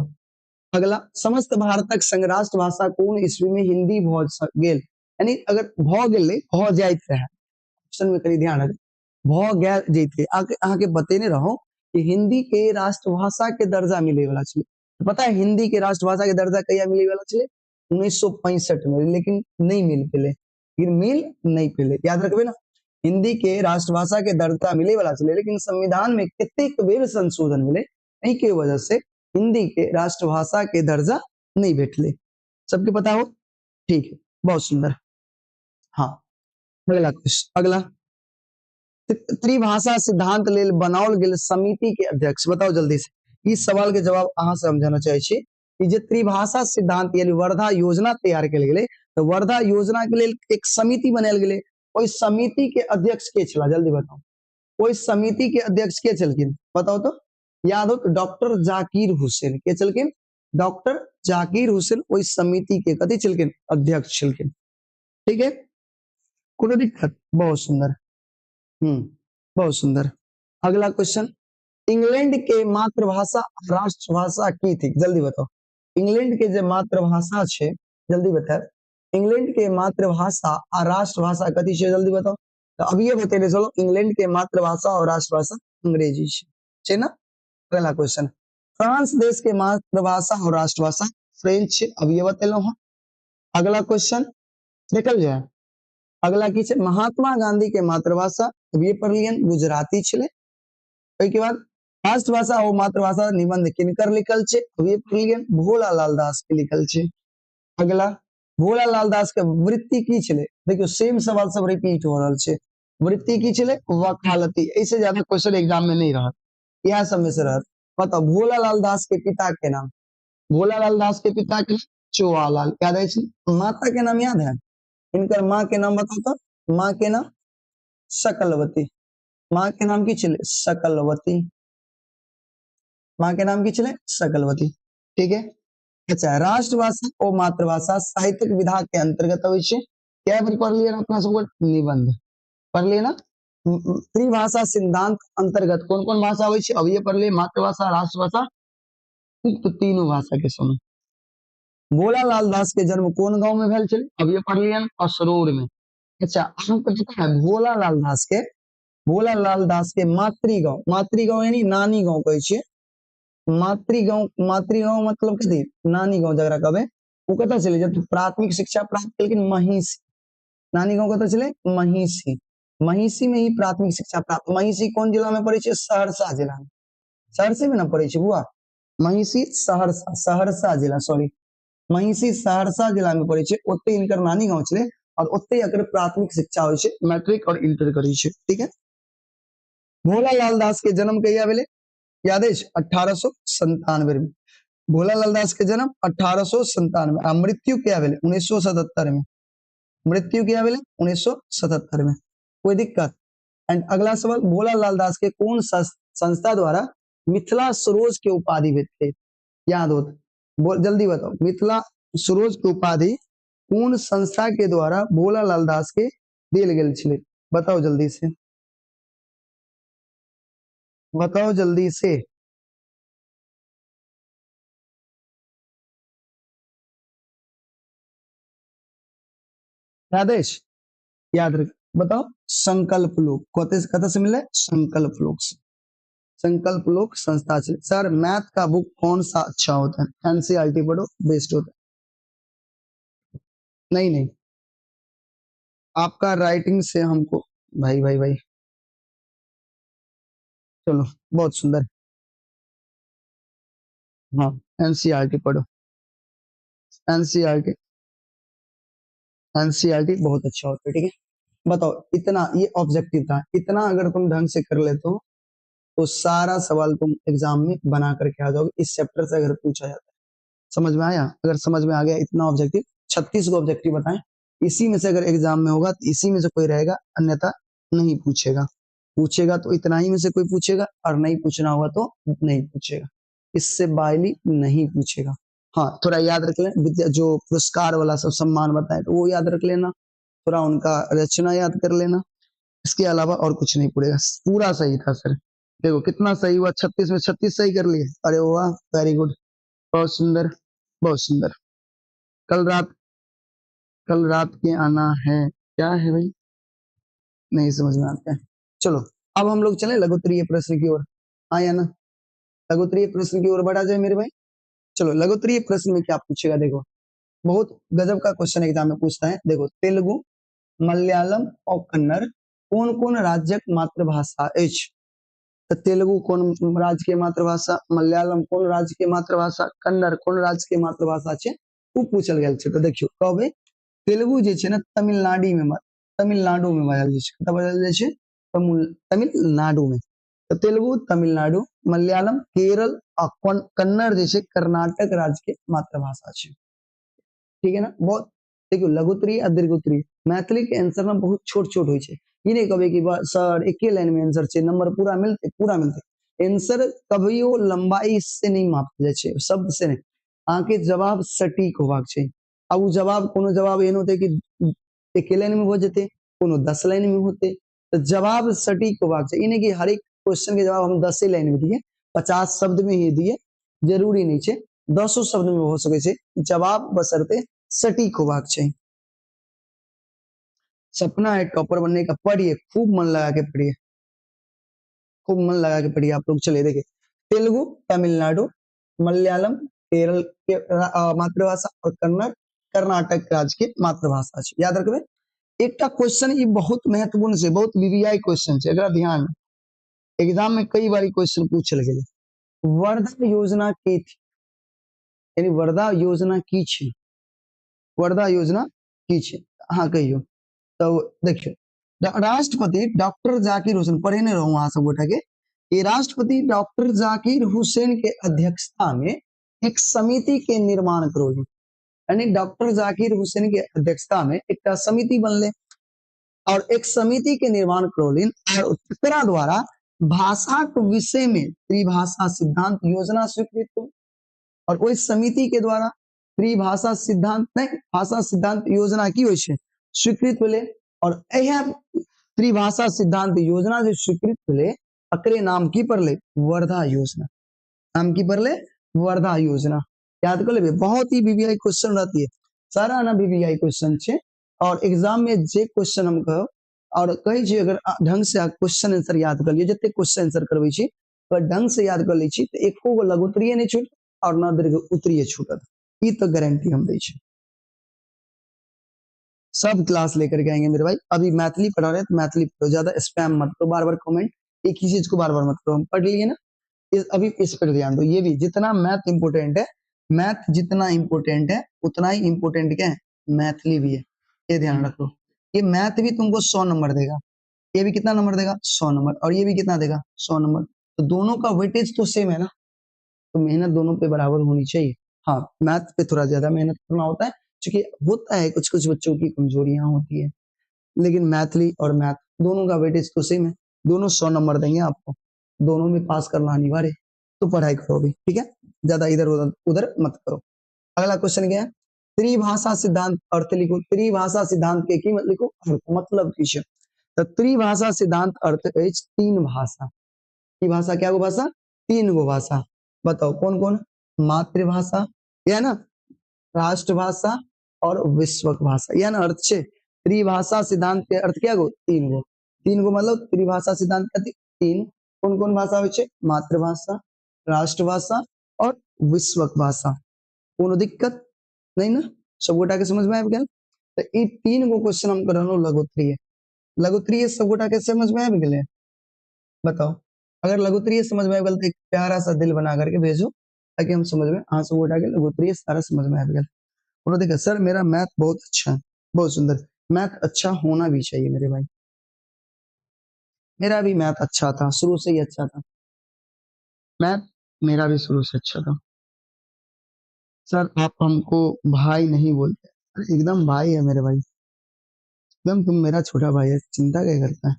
अगला, समस्त भारतक संग राष्ट्र भाषा कोन ईस्वी में हिंदी भ गेल, यानी अगर भ गेले भ जाइत रहे, ऑप्शन में करी ध्यान रख, भ गेल जैते अहाँ के बतेने रहो कि हिंदी के राष्ट्रभाषा के दर्जा मिले वाला छे, पता है हिंदी के राष्ट्रभाषा के दर्जा कहिया मिले वाला छे, 1965 में, लेकिन नहीं मिल पेले, फिर मिल नहीं पेले, याद रखबे ना, हिंदी के राष्ट्रभाषा के दर्जा मिले वाला छे, लेकिन संविधान में कितने बेर संशोधन मिले, एही के वजह से हिंदी के राष्ट्रभाषा के दर्जा नहीं भेटले, सबके पता हो, ठीक है, बहुत सुंदर। हाँ, अगला क्वेश्चन, अगला, त्रिभाषा सिद्धांत लेल बनाओल गेल समिति के अध्यक्ष, बताओ जल्दी से, इस सवाल के जवाब अहाँ से हम जानना चाहे छी कि जे त्रिभाषा सिद्धांत यानी वर्धा योजना तैयार कल गेले, तो वर्धा योजना के लेल एक समिति बनायल गेले, ओई समिति के अध्यक्ष के छला, जल्दी बताओ, ओई समिति के अध्यक्ष के छलखिन, बताओ तो, याद हो तो डॉक्टर जाकिर हुसैन, के छलखिन, डॉक्टर जाकिर हुसैन ओई समिति के कथी छलखिन, अध्यक्ष छलखिन, ठीक है, कोनो दिक्कत, बहुत सुंदर, बहुत सुंदर। अगला क्वेश्चन, इंग्लैंड के मातृभाषा राष्ट्रभाषा की थी, जल्दी बताओ, इंग्लैंड के जो मातृभाषा छे, जल्दी बताओ, इंग्लैंड के मातृभाषा और राष्ट्रभाषा कथी छे, जल्दी बताओ, तो अभी ये बतेने चलो, इंग्लैंड के मातृभाषा और राष्ट्रभाषा अंग्रेजी छे ना। अगला क्वेश्चन, फ्रांस देश के मातृभाषा और राष्ट्रभाषा फ्रेंच छे, अब ये बतेलो हूं। अगला क्वेश्चन देखल जाए, अगला की छे, महात्मा गांधी के मातृभाषा, अब ये पढ़ लियन, गुजराती छले, के बाद राष्ट्रभाषा और मातृभाषा निबंध किनकर लिखल छे, अब ये पढ़ लियन, भोलालाल दास के लिखल छे। अगला, भोलालाल दास के वृत्ति की छले, देखियो सेम सवाल सब रिपीट हो रहल छे, वृत्ति की छले, वकालती, ऐसे ज्यादा क्वेश्चन एग्जाम में नहीं रहत, यह सब में से रहत, बताओ भोलालाल दास के पिता के नाम, भोलालाल दास के पिता के चोआलाल, याद है, माता के नाम याद है, इनकर माँ के नाम बताओ तो, माँ के नाम शकलवती, माँ के नाम की छले, शकलवती, माँ के नाम की छले, शकलवती, ठीक है। अच्छा, राष्ट्रभाषा और मातृभाषा साहित्यिक विधा के अंतर्गत होय छे, क्या पढ़ लिया अपना सब निबंध पढ़ लिया ना, त्रिभाषा सिद्धांत अंतर्गत कौन कौन भाषा होय छे, अब ये पढ़ लिए, मातृभाषा, राष्ट्रभाषा, तो तीनों भाषा के समय। भोलालाल दास के जन्म कौन गांव में भेल छे, अब ये पढ़ लिया, असरोर में। अच्छा, आपको पता है भोलालाल दास के मातृगांव यानी नानी गांव कहे छे, मातृगांव मतलब कथी, नानी गांव जकरा कहबे, वो कतऽ छले, जब प्राथमिक शिक्षा प्राप्त केलखिन महिषी, नानी गांव कतऽ छले, महिषी, महिषी में ही प्राथमिक शिक्षा प्राप्त, महिषी कौन जिला में पड़े छे, सहरसा जिला में, सहरसे में ना पड़े छे बुआ, महिषी सहरसा, सहरसा जिला, सॉरी, महिषी सहरसा जिला में पड़े छे, ओते इनकर नानी गांव छले, और ओते अगर प्राथमिक शिक्षा होय छे, मैट्रिक और इंटर करी छे, ठीक है। भोलालाल दास के जन्म कहिया भेले, याद है, 1897 में, भोलालाल दास के जन्म 1897, आ मृत्यु क्या भेले, 1977 में, मृत्यु क्या भेले, 1977 में, कोई दिक्कत। एंड अगला सवाल, भोलालाल दास के कौन संस्था द्वारा मिथिला सरोज के उपाधि भेटे, याद हो, जल्दी बताओ, मिथिला सरोज के उपाधि कौन संस्था के द्वारा भोलालाल दास के दिल गेल छले, बताओ जल्दी से, बताओ जल्दी से, यादेश, याद रख, बताओ, संकल्प लोक, कत से मिले, संकल्प लोक से, संकल्प लोक संस्था से। सर मैथ का बुक कौन सा अच्छा होता है, एनसीईआरटी पढ़ो, बेस्ट होता है, नहीं नहीं, आपका राइटिंग से हमको, भाई भाई भाई, चलो बहुत सुंदर, हाँ, एनसीईआरटी पढ़ो, एनसीईआरटी, एनसीईआरटी बहुत अच्छा होता है, ठीक है। बताओ, इतना ये ऑब्जेक्टिव था, इतना अगर तुम ढंग से कर लेते हो तो सारा सवाल तुम एग्जाम में बना करके आ जाओगे इस चैप्टर से अगर पूछा जाता है। समझ में आया? अगर समझ में आ गया इतना ऑब्जेक्टिव, 36 को ऑब्जेक्टिव बताएं, इसी में से अगर एग्जाम में होगा तो इसी में से कोई रहेगा, अन्यथा नहीं पूछेगा। पूछेगा तो इतना ही में से कोई पूछेगा, और नहीं पूछना होगा तो नहीं पूछेगा, इससे बायली नहीं पूछेगा। हाँ, थोड़ा याद रख लें, जो पुरस्कार वाला सब सम्मान बताए तो वो याद रख लेना, थोड़ा उनका रचना याद कर लेना, इसके अलावा और कुछ नहीं पड़ेगा। पूरा सही था सर, देखो कितना सही हुआ, 36 में 36 सही कर लिए, अरे वाह, वेरी गुड, बहुत सुंदर, बहुत सुंदर। कल रात, कल रात के आना है, क्या है भाई, नहीं समझ में आता है। चलो अब हम लोग चले लघुत्तरीय प्रश्न की ओर, आया ना, लघुत्तरीय प्रश्न की ओर बढ़ा जाए मेरे भाई। चलो लघुत्तरीय प्रश्न में क्या पूछेगा, देखो बहुत गजब का क्वेश्चन एग्जाम में पूछता है। देखो, तेलुगु, मलयालम और कन्नड़ कौन कौन राज्यक मातृभाषा अछि? तो तेलुगु कौन राज्य के मातृभाषा, मलयालम कौन राज्य के मातृभाषा, कन्नड़ कौन राज्य के मातृभाषा छै, वो पूछल गेल छै। तो देखियो कहबे तेलुगु जे छै ना तमिलनाडु में, तमिलनाडु में बाजल जाइ छै, कतऽ बाजल जाइ छै, तमिलनाडु में। तो तेलुगु तमिलनाडु, मलयालम केरल और कन्नड़ जे छै कर्नाटक राज्य के मातृभाषा छै। ठीक है ना, बहुत देखियो लघुत्तरीय आ दीर्घोत्तरीय मैथिली के आंसर ना बहुत छोट छोट होय छै। ई नहीं कहबे कि सर एके लाइन में आंसर छै, नंबर पूरा मिलते, पूरा मिलते। आंसर कभियो लंबाई से नहीं मापल जाय छै, शब्द से नहीं, अहाँ के जवाब सटीक होबाक छै। अब उ जवाब कोनो जवाब एहन होते कि एके लाइन में हो जेते, कोनो 10 लाइन में होते, तो जवाब सटीक होबाक छै। ई नहीं कि हर एक क्वेश्चन के जवाब हम 10 लाइन में दिए, 50 शब्द में ही दिए, जरूरी नहीं छै, 10 शब्द में हो सके छै जवाब, बशर्ते सटीक होबाक चाहिए। सपना है टॉपर बनने का, पढ़िए खूब मन लगा के पढ़िए, खूब मन लगा के पढ़िए आप लोग। चलिए देखिए, तेलुगु तमिलनाडु, मलयालम केरल के मातृभाषा और कन्नड़ कर्नाटक राज्य के मातृभाषा छै। याद रखबे एकटा क्वेश्चन ई बहुत महत्वपूर्ण छै, बहुत वीवीआई क्वेश्चन छै, एकरा ध्यान एग्जाम में कई बार क्वेश्चन पूछल गेलै। वर्धा योजना की थी, यानी वर्धा योजना की छै, वर्धा योजना की छै, हाँ कहियो। तो देखियो राष्ट्रपति डॉक्टर जाकिर हुसैन, पढ़े रहूं अहाँ सब गोटा के, ये राष्ट्रपति डॉक्टर जाकिर हुसैन के अध्यक्षता में एक समिति के निर्माण करो, यानी डॉक्टर जाकिर हुसैन के अध्यक्षता में एक समिति बनले और एक समिति के निर्माण करोलिन, और एकरा द्वारा भाषा के विषय में त्रिभाषा सिद्धांत योजना स्वीकृत हो, और ओई समिति के द्वारा त्रिभाषा सिद्धांत नहीं, भाषा सिद्धांत योजना की होय छै स्वीकृत भेलै, और एह त्रिभाषा सिद्धांत योजना जो स्वीकृत भेलै एकरे नाम की पड़ले, वर्धा योजना। नाम की पड़ले, वर्धा योजना। याद कर लेबे, बहुत ही वीवीआई क्वेश्चन रहती है, सारा ना वीवीआई क्वेश्चन छै, और एग्जाम में जे क्वेश्चन हम कहब और कहे छी अगर ढंग से क्वेश्चन आंसर याद कर लियो, जते क्वेश्चन आंसर करबै छी अगर ढंग से याद कर लै छी तो एको गो लघुत्तरीय नहीं छूट और न दीर्घ उत्तरीय छूटत, ई तो गारंटी हम दै छी। सब क्लास लेकर के आएंगे मेरे भाई, अभी मैथिली पढ़ा रहे हैं तो मैथिली पढ़ो, ज्यादा स्पैम मत करो, बार बार कमेंट एक ही चीज को बार बार मत करो, हम पढ़ लिए ना, अभी इस पर ध्यान दो। ये भी जितना मैथ इंपोर्टेंट है, मैथ जितना इंपोर्टेंट है उतना ही इंपोर्टेंट क्या है, मैथिली भी है, ये ध्यान रखो। ये मैथ भी तुमको 100 नंबर देगा, ये भी कितना नंबर देगा, 100 नंबर, और ये भी कितना देगा, 100 नंबर। तो दोनों का वेटेज तो सेम है ना, तो मेहनत दोनों पे बराबर होनी चाहिए। हाँ, मैथ पे थोड़ा ज्यादा मेहनत करना होता है, क्योंकि होता है कुछ कुछ बच्चों की कमजोरियां होती है, लेकिन मैथिली और मैथ दोनों का वेटेज तो सेम है, दोनों 100 नंबर देंगे आपको, दोनों में पास करना अनिवार्य, तो पढ़ाई करो भी, ठीक है, ज्यादा इधर उधर उधर मत करो। अगला क्वेश्चन क्या है, त्रिभाषा सिद्धांत अर्थ लिखो, त्रिभाषा सिद्धांत के की लिखो, अर्थ मतलब की छै, तो त्रिभाषा सिद्धांत अर्थ अछि तीन भाषा, की भाषा, क्या गो भाषा, तीन गो भाषा, बताओ कौन कौन, मातृभाषा, या ना राष्ट्रभाषा और विश्वक भाषा, या ना अर्थ छे। त्रिभाषा सिद्धांत के अर्थ क्या गो, तीन गो, तीन गो मतलब त्रिभाषा सिद्धांत का तीन, कौन कौन भाषा होय छै, मातृभाषा, राष्ट्रभाषा और विश्वक भाषा, कोनो दिक्कत नहीं ना, सब गोटा के समझ में आबि गेल। तो ई तीन गो क्वेश्चन हम करनो लघुत्तरीय, लघुत्तरीय सब गोटा के समझ में आबि गेले, बताओ अगर लघुत्तरीय समझ में आबि गेल तो एक प्यारा सा दिल बना करके भेजो, ताकि हम समझ में, हाँ सब गोटा के लघुत्तरीय सारा समझ में आबि गेल। उन्होंने देखा सर मेरा मैथ बहुत अच्छा है, बहुत सुंदर, मैथ अच्छा होना भी चाहिए मेरे भाई, मेरा भी मैथ अच्छा था, शुरू से ही अच्छा था, मैथ मेरा भी शुरू से अच्छा था। सर आप हमको भाई नहीं बोलते। अरे एकदम भाई है मेरे भाई, एकदम तुम मेरा छोटा भाई है, चिंता क्या करता है।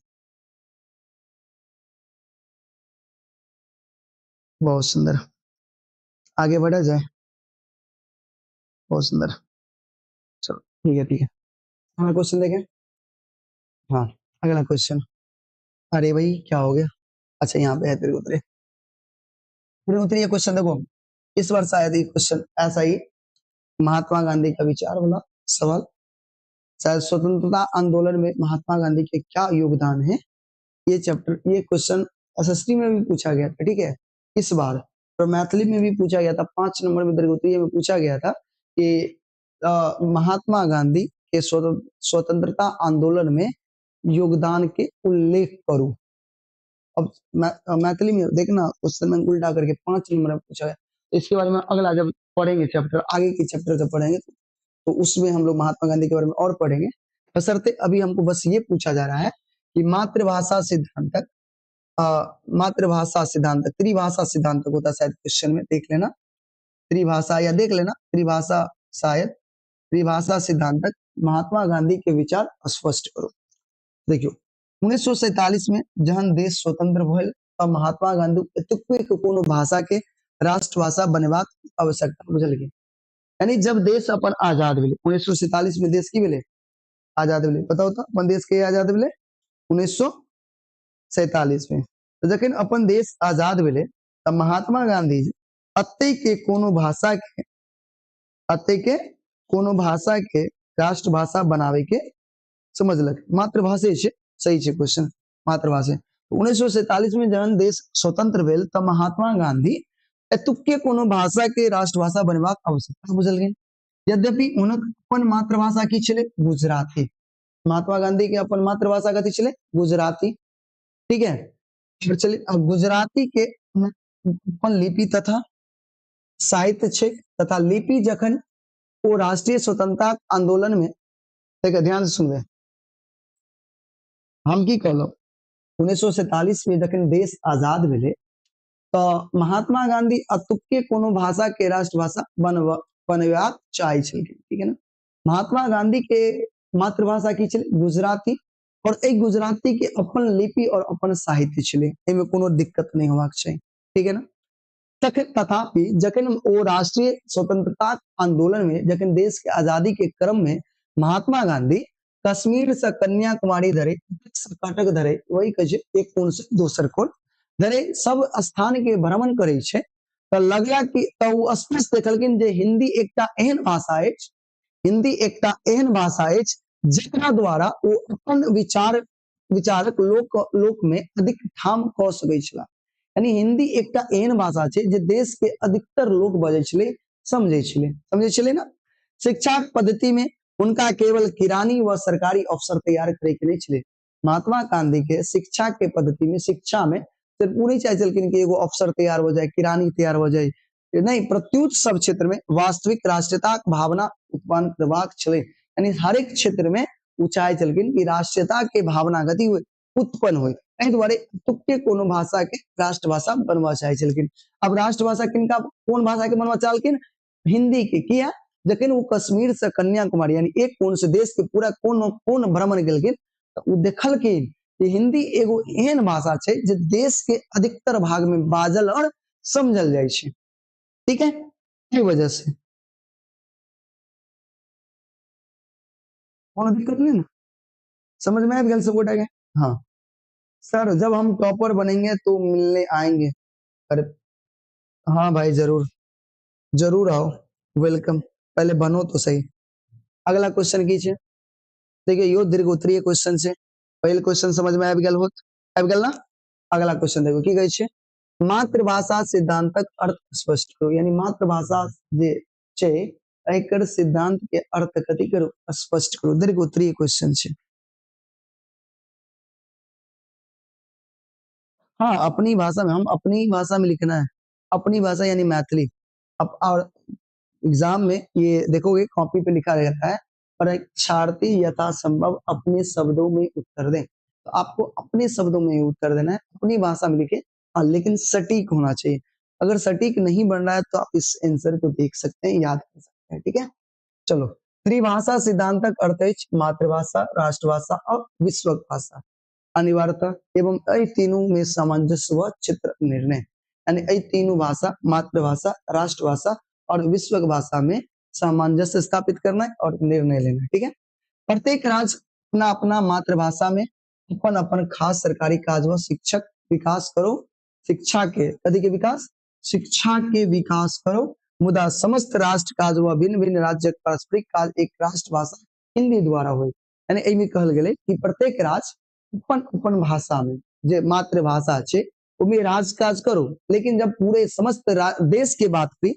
बहुत सुंदर, आगे बढ़ा जाए। बहुत सुंदर। चलो ठीक है ठीक है। हमारा क्वेश्चन देखें। हाँ, अगला क्वेश्चन। अरे भाई क्या हो गया। अच्छा यहाँ पे है तेरे उतरे। तेरे उतरे ये क्वेश्चन देखो। इस बार शायद ये क्वेश्चन ऐसा ही महात्मा गांधी का विचार वाला सवाल। शायद स्वतंत्रता आंदोलन में महात्मा गांधी के क्या योगदान है, ये चैप्टर ये क्वेश्चन एसएसटी में भी पूछा गया था, ठीक है। इस बार और मैथिली में भी पूछा गया था, 5 नंबर में दरगोत्रीय में पूछा गया था कि महात्मा गांधी के स्वतंत्रता आंदोलन में योगदान के उल्लेख करो। अब मैथिली में देखना क्वेश्चन में उल्टा करके 5 नंबर में पूछा गया। तो इसके बारे में अगला जब पढ़ेंगे चैप्टर, आगे के चैप्टर जब पढ़ेंगे तो उसमें हम लोग महात्मा गांधी के बारे में और पढ़ेंगे। बशर्ते अभी हमको बस ये पूछा जा रहा है कि मातृभाषा सिद्धांत, मातृभाषा सिद्धांत, त्रिभाषा सिद्धांत होता है शायद क्वेश्चन में, देख लेना त्रिभाषा या देख लेना त्रिभाषा, शायद त्रिभाषा सिद्धांत महात्मा गांधी के विचार स्पष्ट करो। देखियो 1947 में जहन देश स्वतंत्र भइल तब महात्मा गांधी एतुक्के के कोनो भाषा के राष्ट्रभाषा बनेबाक आवश्यकता बुझल गेल। यानी जब देश अपन आजाद भेले 1947 में देश की भेले आजाद भेले, बताओ तो अपन देश के आजाद भेले 1947 में। तो जखन अपन देश आजाद भेले तब महात्मा गांधी जी अतै के कोनो भाषा के अतै के कोनो भाषा के राष्ट्रभाषा बनावे के समझलक। मातृभाषा छे, सही छे क्वेश्चन, मातृभाषा। 1947 में जहन देश स्वतंत्र भेल तब महात्मा गांधी एतुक्के कोनो भाषा के राष्ट्रभाषा बनेबाक आवश्यकता बुझल गेल। यद्यपि हुनक अपन मातृभाषा की छले गुजराती। महात्मा गांधी के अपन मातृभाषा कथी छले गुजराती, ठीक है। फिर चलिए अब गुजराती के अपन लिपि तथा साहित्य छे तथा लिपि जखन वो राष्ट्रीय स्वतंत्रता आंदोलन में, देखिए ध्यान से सुनबे, हम की कहलो 1947 में जखन देश आजाद भेले तो महात्मा गांधी अतुक्के कोनो भाषा के राष्ट्रभाषा बनबाक चाहे छलखिन, ठीक है ना। महात्मा गांधी के मातृभाषा की छले गुजराती और एक गुजराती के अपन लिपि और अपन साहित्य छले, एमे कोनो दिक्कत नहीं होबाक चाहिए, ठीक है ना। तथापि जखन वो राष्ट्रीय स्वतंत्रता आंदोलन में जखन देश के आजादी के क्रम में महात्मा गांधी कश्मीर से कन्याकुमारी धरे कटक धरे वही कहे एक कोण से दोसर कोण धरे सब स्थान के भ्रमण करे छे तो लगला कि तो वो स्पष्ट देखलखिन जे हिंदी एकटा एहन भाषा है, हिंदी एकटा एहन भाषा है जेकरा द्वारा वो अपन विचारक लोक में अधिक ठाम क सकै छला। यानी हिंदी एकटा एहन भाषा छे जे देश के अधिकतर लोग बजे छले, समझे छले ना। शिक्षा पद्धति में उनका केवल किरानी व सरकारी अफसर तैयार करे के नहीं छले। महात्मा गांधी के शिक्षा के पद्धति में, शिक्षा में सिर्फ वो नहीं चाहे चलकिन कि एगो अफसर तैयार हो जाए, किरानी तैयार हो जाए, नहीं, प्रत्युत सब क्षेत्र में वास्तविक राष्ट्रीयता भावना उत्पन्न करबाक छले। यानी हर एक क्षेत्र में वो चाहे चलकिन कि राष्ट्रीयता के भावना गति उत्पन्न हो, द्वारे तुक्के कोनो भाषा के राष्ट्रभाषा बनवा चाहे चलकिन। अब राष्ट्रभाषा किनका कौन भाषा के बनवा चाहलकिन हिंदी के, किया जखन वो कश्मीर से कन्याकुमारी यानी एक कोण से देश के पूरा कोण भ्रमण गेलखिन तो वो देखलखिन कि हिंदी एगो एहन भाषा छे जे देश के अधिकतर भाग में बाजल और समझल जाय छे, ठीक है। इस वजह से कोनो दिक्कत नहीं ना, समझ में आ गया सबको के। हाँ सर जब हम टॉपर बनेंगे तो मिलने आएंगे। अरे हाँ भाई जरूर, जरूर आओ, वेलकम, पहले बनो तो सही। अगला क्वेश्चन कीजिए। देखिए यो दीर्घोत्तरीय क्वेश्चन से पहले क्वेश्चन समझ में आबि गेल ना। अगला क्वेश्चन देखो की कहै छै मातृभाषा सिद्धांतक अर्थ स्पष्ट करो। यानी मातृभाषा जे छै एकर सिद्धांत के अर्थ कथी करो स्पष्ट करो। दीर्घोत्तरीय क्वेश्चन छै। हाँ अपनी भाषा में, हम अपनी भाषा में लिखना है, अपनी भाषा यानी मैथिली। अब और एग्जाम में ये देखोगे कॉपी पे लिखा रहता है परीक्षार्थी यथासंभव अपने शब्दों में उत्तर दें, तो आपको अपने शब्दों में उत्तर देना है, अपनी भाषा में लिखे। हाँ लेकिन सटीक होना चाहिए। अगर सटीक नहीं बन रहा है तो आप इस आंसर को देख सकते हैं, याद कर सकते हैं, ठीक है। चलो, त्रिभाषा सिद्धांत का अर्थ है मातृभाषा, राष्ट्रभाषा और विश्व भाषा अनिवार्यता एवं अई तीनों में सामंजस्य व चित्र निर्णय, यानी अई तीनों भाषा मातृभाषा, राष्ट्रभाषा और विश्व भाषा में सामंजस्य स्थापित करना है और निर्णय लेना है, ठीक है। प्रत्येक राज्य अपना अपना मातृभाषा में अपन अपन खास सरकारी कार्य व शिक्षक विकास करो, शिक्षा के अधिक विकास, शिक्षा के विकास करो, मुदा समस्त राष्ट्र काज व भिन्न भिन्न राज्य पारस्परिक काज एक राष्ट्रभाषा हिंदी द्वारा हुई, यानी एहिमे कहल गेलै कि प्रत्येक राज्य अपन अपन भाषा में जे मातृभाषा छे ओमे राज काज करो, लेकिन जब पूरे समस्त देश के बात करी,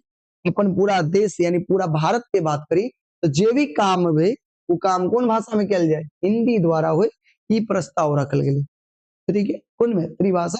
अपन पूरा देश यानी पूरा भारत के बात करी, तो जे भी काम भे वो काम कौन भाषा में कल जाए, हिंदी द्वारा हुए, ई प्रस्ताव रखल गेलै, ठीक है। कौन में त्रिभाषा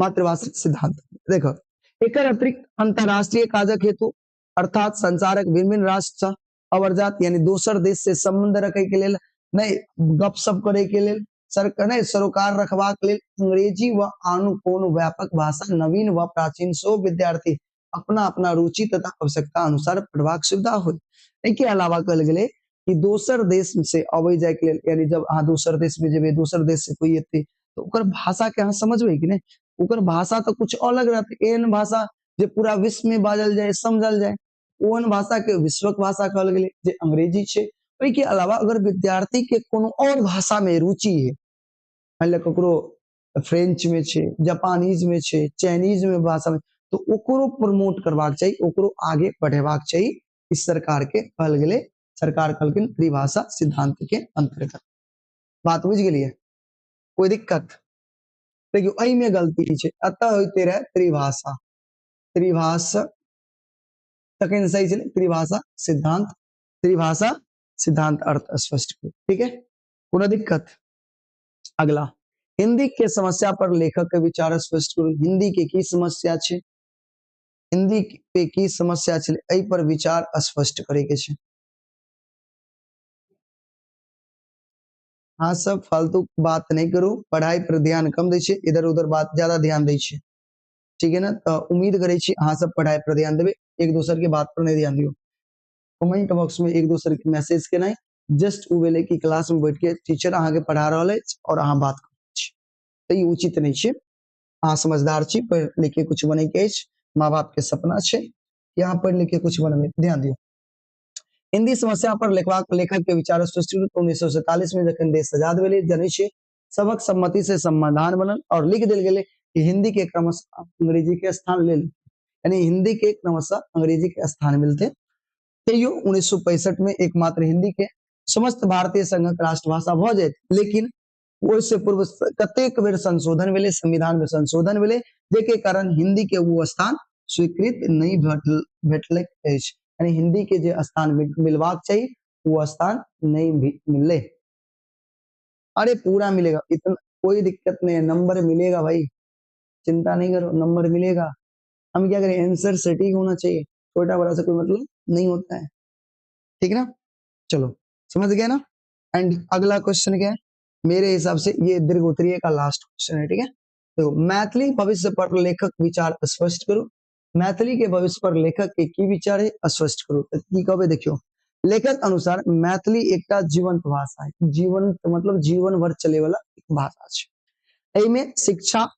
मातृभाषा सिद्धांत। देखो, एकर अतिरिक्त अंतरराष्ट्रीय काजक हेतु अर्थात संचारक भिन्न भिन्न राष्ट्र सँ अवरजात यानी दोसर देश से संबंध रखे के लेल, नहीं गपशप करे के लेल, नहीं सरोकार रखबाक लेल अंग्रेजी व आनु कोनो व्यापक भाषा नवीन व प्राचीन सो विद्यार्थी अपना अपना रुचि तथा आवश्यकता अनुसार पढ़बाक सुविधा हो। एके अलावा कहल गेलै कि दोसर देश से अबै जाय के लेल, यानी जब अहाँ दोसर देश में जेबै, दोसर देश से कोई एतै तो ओकर भाषा के अहाँ समझबै कि नहीं, ओकर भाषा तो कुछ अलग रहते, एहन भाषा जे पूरा विश्व में बाजल जाए समझल जाए, ओहन भाषा के विश्वक भाषा कहल गेलै जे अंग्रेजी छे। ओई के अलावा अगर विद्यार्थी के कोनो और भाषा में रुचि है, मान लिया ककरो फ्रेंच में छे, जापानीज में छे, चाइनीज में भाषा में, तो ओकरो प्रमोट करवाक चाहिए, ओकरो आगे बढ़ेबाक चाहिए, इस सरकार के कहल गेलै, सरकार कहलकिन त्रिभाषा सिद्धांत के अंतर्गत। बात बुझ गेलिए, कोई दिक्कत? देखियो एहि में गलती छे, अतः होते रहे त्रिभाषा, त्रिभाषा तखन सही छे त्रिभाषा सिद्धांत, त्रिभाषा सिद्धांत अर्थ स्पष्ट करो, ठीक है, कोनो दिक्कत? अगला, हिंदी के समस्या पर लेखक के विचार स्पष्ट करू। हिंदी के की समस्या छे, हिंदी पे की समस्या छे, एहि पर विचार स्पष्ट करे के छे। हाँ, सब फालतू बात नहीं करू, पढ़ाई पर ध्यान कम दै छे, इधर उधर बात ज्यादा ध्यान दै छे, ठीक है ना। तो उम्मीद करे छी अहाँ सब पढ़ाई पर ध्यान देबे, एक दूसर के बात पर नहीं ध्यान दियो। कमेंट बॉक्स में एक दूसरे के मैसेज के नहीं, जस्ट उ बेले की क्लास में बैठ के टीचर अहाँ के पढ़ा रहल है और अहाँ बात करै छी, तो ये उचित नहीं छे। अहाँ समझदार छी, पढ़ लिख के कुछ बने के अछि, माँ बाप के सपना छे, यहाँ पढ़ लिख के कुछ बनबे, ध्यान दियो। हिंदी समस्या पर लेखक के विचार स्पष्ट 1947 में जखन देश आजाद भेलै, जनै छियै सबक सम्मति से समाधान बनल और लिख देल गेलै कि हिंदी के क्रमशः अंग्रेजी के स्थान लेल, यानी हिंदी के क्रमशः अंग्रेजी के स्थान मिलते। तैयो 1965 में एकमात्र हिंदी के समस्त भारतीय संघक राष्ट्रभाषा भ जाइत, लेकिन ओहिसे पूर्व कतेक बेर संशोधन भेलै, संविधान में संशोधन भेलै, जेके कारण हिंदी के वो स्थान स्वीकृत नहीं भेटलक अछि, यानी हिंदी के जे स्थान मिलवाक चाहिए वो स्थान नहीं मिले। अरे पूरा मिलेगा, इतना कोई दिक्कत नहीं है, नंबर मिलेगा भाई, चिंता नहीं करो, नंबर मिलेगा। हम क्या करें, आंसर सटीक होना चाहिए, छोटा बड़ा से कोई मतलब नहीं होता है, ठीक है ना। चलो समझ गए ना। एंड अगला क्वेश्चन क्या है, मेरे हिसाब से ये दीर्घ उत्तरीय का लास्ट क्वेश्चन है, ठीक है। तो मैथिली भविष्य पर लेखक विचार स्पष्ट करो। मैथिली के भविष्य पर लेखक के की विचार है स्पष्ट करो। तो की कहबे, देखियो लेखक अनुसार मैथिली एकटा जीवंत भाषा है, जीवंत मतलब जीवन भर चले वाला एक भाषा है। एमे शिक्षा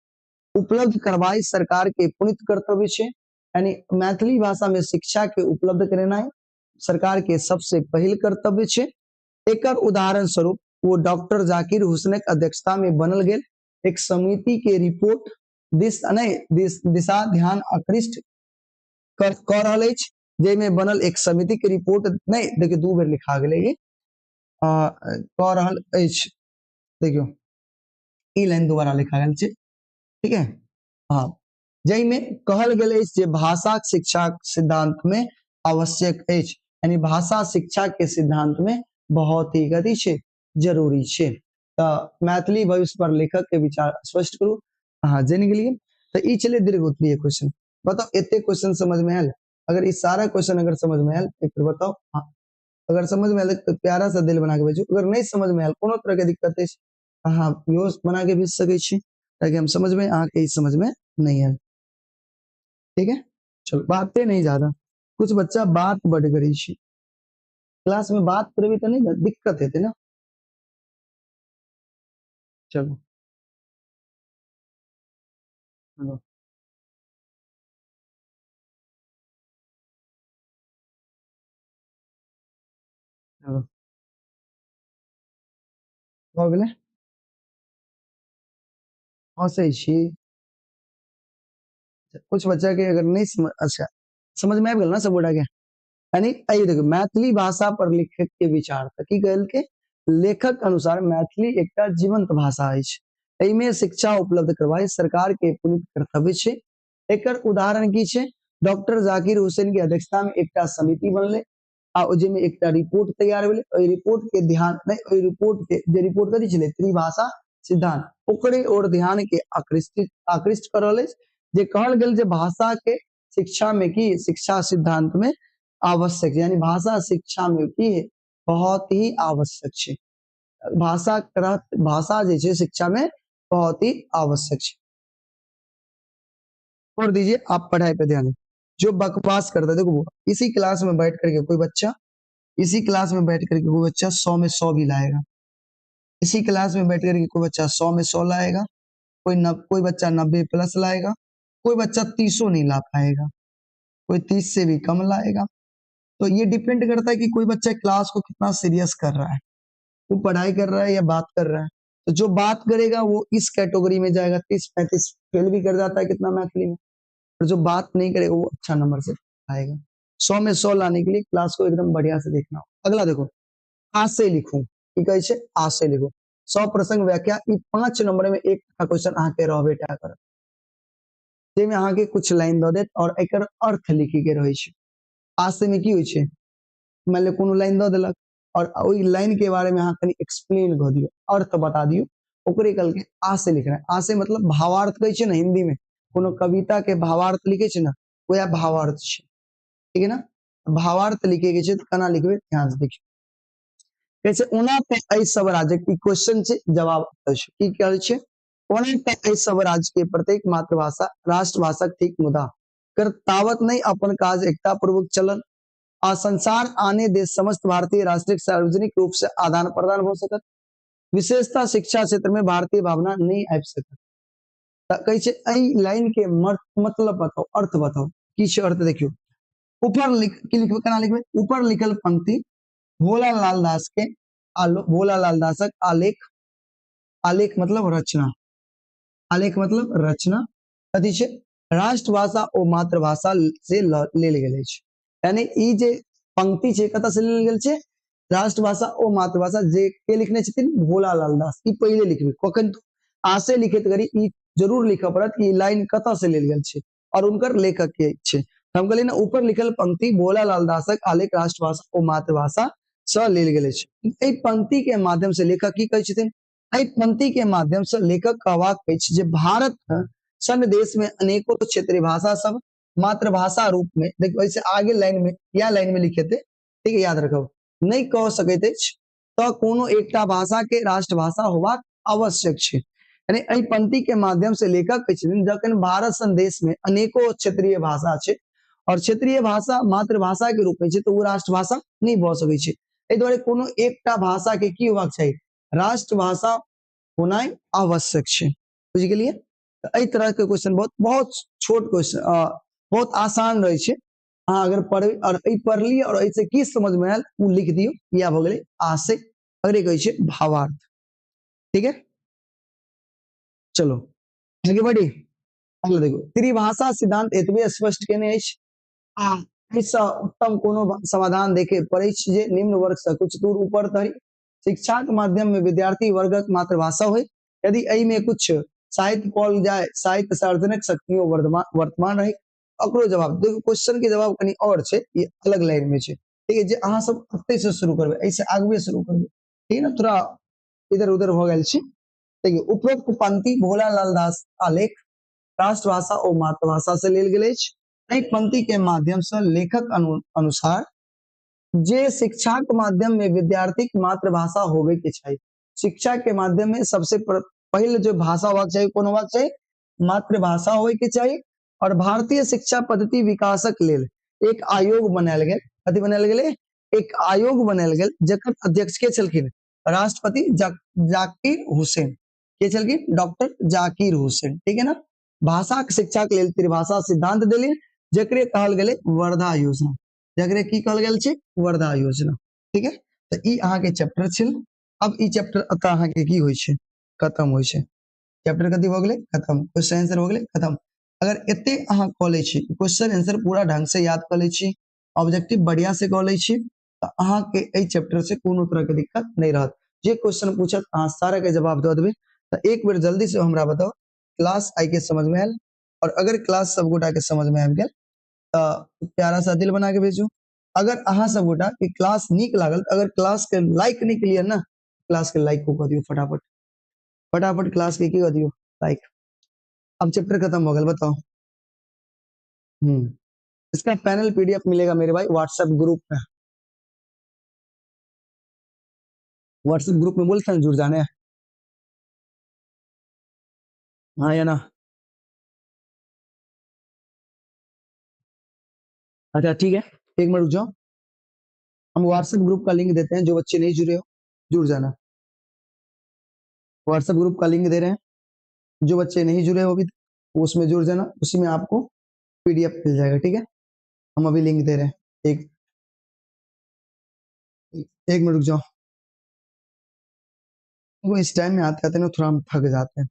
उपलब्ध करवाई सरकार के पुनित कर्तव्य छे, यानी मैथिली भाषा में शिक्षा के उपलब्ध कराना सरकार के सबसे पहिल कर्तव्य छे। एकर उदाहरण स्वरूप वो डॉक्टर जाकिर हुसैनक अध्यक्षता में बनल गेल एक समिति के रिपोर्ट दिशा ध्यान आकृष्ट कर रहल अछि, जेमे बनल एक समिति के रिपोर्ट नहीं, देखिए दू बेर लिखा गेलै ये कर रहल अछि, देखियो ई लाइन दोबारा लिखा गेल छै, ठीक है। हाँ, जई में कहल गेल अछि जे भाषा शिक्षा सिद्धांत में आवश्यक अछि, यानी भाषा शिक्षा के सिद्धांत में बहुत ही गति छे, जरूरी छे। तो मैथिली भविष्य पर लेखक के विचार स्पष्ट करू। हाँ, जान गेलिए। तो ई चले दीर्घ उत्तरीय क्वेश्चन, बताओ एते क्वेश्चन समझ में आयल? अगर इस सारा क्वेश्चन अगर समझ में आयल एक बार बताओ। हाँ, अगर समझ में आयल तो प्यारा सा दिल बना के भेजो, अगर नहीं समझ में आयल कोनो तरह के दिक्कत है हाँ व्यूज बना के भेज सके छी, ताकि हम समझ में आके समझ में नहीं आयल। ठीक है, चलो बातें नहीं ज्यादा, कुछ बच्चा बात बढ़ करी छी, क्लास में बात करबी तो नहीं दिक्कत हेते ना। चलो चलो चलो हो गेलै, हंसै छी, कुछ बच्चा के अगर नहीं समझ, अच्छा समझ में आबि गेल ना सब गोटा के, यानी अई देखो मैथिली भाषा पर लेखक के विचार त की कहल के, लेखक अनुसार मैथिली एकटा जीवंत भाषा अछि, एहिमे शिक्षा उपलब्ध करवाई सरकार के पुनित कर्तव्य छै। एकर उदाहरण की छै, डॉक्टर जाकिर हुसैन की अध्यक्षता में एकटा समिति बनले, आ जेमे एकटा रिपोर्ट तैयार भेलै, ओई रिपोर्ट के ध्यान नहीं, ओई रिपोर्ट के जे रिपोर्ट कथी छलै, त्रिभाषा सिद्धांत, ओकरे और ध्यान के आकृष्ट करल अछि, जे कहल गेल जे भाषा के शिक्षा में की, शिक्षा सिद्धांत में आवश्यक, यानी भाषा शिक्षा में की है, बहुत ही आवश्यक छै, भाषा भाषा जे छै शिक्षा में बहुत ही आवश्यक छै। छोड़ दीजिए, आप पढ़ाई पे ध्यान दें, जो बकवास करता है देखो, इसी क्लास में बैठ करके कोई बच्चा, इसी क्लास में बैठ करके कोई बच्चा 100 में 100 भी लाएगा, इसी क्लास में बैठ करके कोई बच्चा 100 में 100 लाएगा, कोई बच्चा 90 प्लस लाएगा, कोई बच्चा 30 नहीं ला पाएगा, कोई 30 से भी कम लाएगा। तो ये डिपेंड करता है कि कोई बच्चा क्लास को कितना सीरियस कर रहा है, वो पढ़ाई कर रहा है या बात कर रहा है। तो जो बात करेगा वो इस कैटेगरी में जाएगा, 30-35 फेल भी कर जाता है कितना मैथिली में, और जो बात नहीं करेगा वो अच्छा नंबर से आएगा। 100 में 100 लाने के लिए क्लास को एकदम बढ़िया से देखना हो। अगला देखो, आ से लिखू, की कहे छै, आ से लिखो, 100 प्रसंग व्याख्या, ई 5 नंबर में एक क्वेश्चन अहाँ के रहबे टा करत, जेमे अहाँ के कुछ लाइन दऽ देत और एकर अर्थ लिखी के रहे छै। आ से में की होय छै, मान लियो कोनो लाइन दऽ देलक और ओई लाइन के बारे में अहाँ कनी एक्सप्लेन कऽ दियौ, अर्थ बता दियौ, ओकरे कहल के आ से लिखना है। आ से मतलब भावार्थ कहै छै ना हिंदी में, कोनो कविता के भावार्थ लिखे छै ना, वह भावार्थ छै, ठीक है ना। भावार्थ लिखे के छै तो केना लिखबे ध्यान से देखियो, कैसे ओना ते एहि सब राज्य की क्वेश्चन छै, जवाब अछि की कहै छै, ओना ते एहि सब राज्य के प्रत्येक मातृभाषा राष्ट्रभाषाक ठीक मुदा कर तावत नहीं अपन काज एकता पूर्वक चलन आ संसार आने देश समस्त भारतीय राष्ट्रीय सार्वजनिक रूप से आदान प्रदान हो सकत, विशेषता शिक्षा क्षेत्र में भारतीय भावना नहीं आबि सकत। कहे छै एहि लाइन के मतलब बताओ, अर्थ बताओ, की छै अर्थ देखियो, ऊपर लिख की लिखबे, केना लिखबे, ऊपर लिखल पंक्ति भोलालाल दास के भोलालाल दासक आलेख, आलेख मतलब रचना, आलेख मतलब रचना कथी छै, राष्ट्रभाषा और मातृभाषा से लेल गेल अछि, यानी ई जे पंक्ति छै कतऽ से लेल गेल छै, राष्ट्रभाषा और मातृभाषा जे के लिखने छथिन, भोलालाल दास, ई पहिले लिखबे, कखन आ से लिखैत घड़ी ई जरूर लिखऽ पड़त कि लाइन कतऽ से लेल गेल छै और उनकर लेखक के छै। हम कहलिए ना ऊपर लिखल पंक्ति भोलालाल दासक आलेख राष्ट्रभाषा और मातृभाषा से लेल गेल छै, एहि पंक्ति के माध्यम से लेखक की कहै छथिन, एहि पंक्ति के माध्यम से लेखक कहबाक अछि जे भारत सन देश में अनेकों क्षेत्रीय भाषा सब मातृभाषा रूप में, देखो ऐसे आगे लाइन में या लाइन में लिखे थे, ठीक है याद रखो, नहीं कह सकैत अछि तो कोनो एकटा भाषा के राष्ट्रभाषा होबाक आवश्यक छै, यानी एहि पंक्ति के माध्यम से लेखक कहै छथिन जखन भारत सन देश में अनेकों क्षेत्रीय भाषा छै और क्षेत्रीय भाषा मातृभाषा के रूप में छै तो वो राष्ट्रभाषा नहीं भऽ सकै छै, एहि दुआरे कोनो एकटा भाषा के की होबाक चाही, राष्ट्रभाषा होनाइ आवश्यक छै, बुझ गेलिए। एहि तरह के क्वेश्चन बहुत बहुत छोट क्वेश्चन, बहुत आसान रहे छै, अहाँ अगर पढ़बै और एहि पढ़लिए और ऐसे की समझ में आयल वो लिख दियो, या भ गेलै आ से, अगले कहै छै भावार्थ, ठीक है। चलो आगे बढ़ी, अगला देखो, त्रिभाषा सिद्धांत एतबे स्पष्ट केने अछि आ एहिसँ उत्तम कोनो समाधान देखे पड़ै छै जे निम्न वर्ग से कुछ दूर ऊपर धरि शिक्षा के माध्यम में विद्यार्थी वर्गक मातृभाषा होय, यदि एहि में कुछ साहित्य पढ़ल जाए, साहित्य सार्वजनिक शक्तियों वर्तमान रहे, ओकरो जवाब देखो, क्वेश्चन के जवाब कनी और छै, ये अलग लाइन में छै, ठीक है, जे अहाँ सब एतै से शुरू करबै, ऐसे आगुए शुरू करबै, ठीक है ना, थोड़ा इधर उधर हो गेल छै। देखिए उपरोक्त पंक्ति भोलालाल दास आलेख राष्ट्रभाषा और मातृभाषा से लेल गेल अछि, एहि पंक्ति के माध्यम से लेखक अनुसार जे शिक्षा के माध्यम में विद्यार्थी की मातृभाषा होवे के चाहिए, शिक्षा के माध्यम में सबसे पहले जो भाषा होबाक चाहिए कोन होबाक चाहिए, मातृभाषा होवे के चाहिए, और भारतीय शिक्षा पद्धति विकासक लेल एक आयोग बनायल गेल, कथी बनायल गेलै, एक आयोग बनायल गेल जकर अध्यक्ष के छलखिन, राष्ट्रपति जाकिर हुसैन, के छलखिन, डॉक्टर जाकिर हुसैन, ठीक है ना। भाषा के शिक्षा के लेल त्रिभाषा सिद्धांत देलिन, जकरे कहल गेलै वर्धा योजना, जकरे की कहल गेल छै, वर्धा योजना, ठीक है। तो ई अहाँ के चैप्टर छल। अब ई चैप्टर अतः अहाँ के की होय छै, खत्म होय छै। चैप्टर कथी भ गेलै, खत्म, क्वेश्चन आंसर हो गेलै खत्म। अगर एते अहाँ क लै छी, क्वेश्चन आंसर पूरा ढंग से याद क लै छी, ऑब्जेक्टिव बढ़िया से क लै छी, तो अहाँ के एई चैप्टर से कोनो तरह के दिक्कत नहीं रहत। जे क्वेश्चन पूछत अहाँ सारा के जवाब द देबै। तो एक बेर जल्दी से हमरा बताओ, क्लास आई के समझ में आयल? और अगर क्लास सब गोटा के समझ में आबि गेल तो प्यारा सा दिल बना के भेजू। अगर अहाँ सब गोटा के क्लास नीक लागल, अगर क्लास के लाइक नहीं केलिए ना, क्लास के लाइक को कर दियो फटाफट, फटाफट क्लास के की कर दियो, लाइक। अब चैप्टर खत्म हो गया, बताओ। इसका पैनल पीडीएफ मिलेगा मेरे भाई व्हाट्सएप ग्रुप में। व्हाट्सएप ग्रुप में बोलते हैं जुड़ जाने हैं। हाँ या ना? अच्छा ठीक है, एक मिनट रुक जाओ, हम व्हाट्सएप ग्रुप का लिंक देते हैं, जो बच्चे नहीं जुड़े हो जुड़ जाना। व्हाट्सएप ग्रुप का लिंक दे रहे हैं, जो बच्चे नहीं जुड़े हो अभी उसमें जुड़ जाना, उसी में आपको पीडीएफ मिल जाएगा, ठीक है। हम अभी लिंक दे रहे हैं, एक एक मिनट रुक जाओ। वो इस टाइम में आते आते ना थोड़ा हम थक जाते हैं,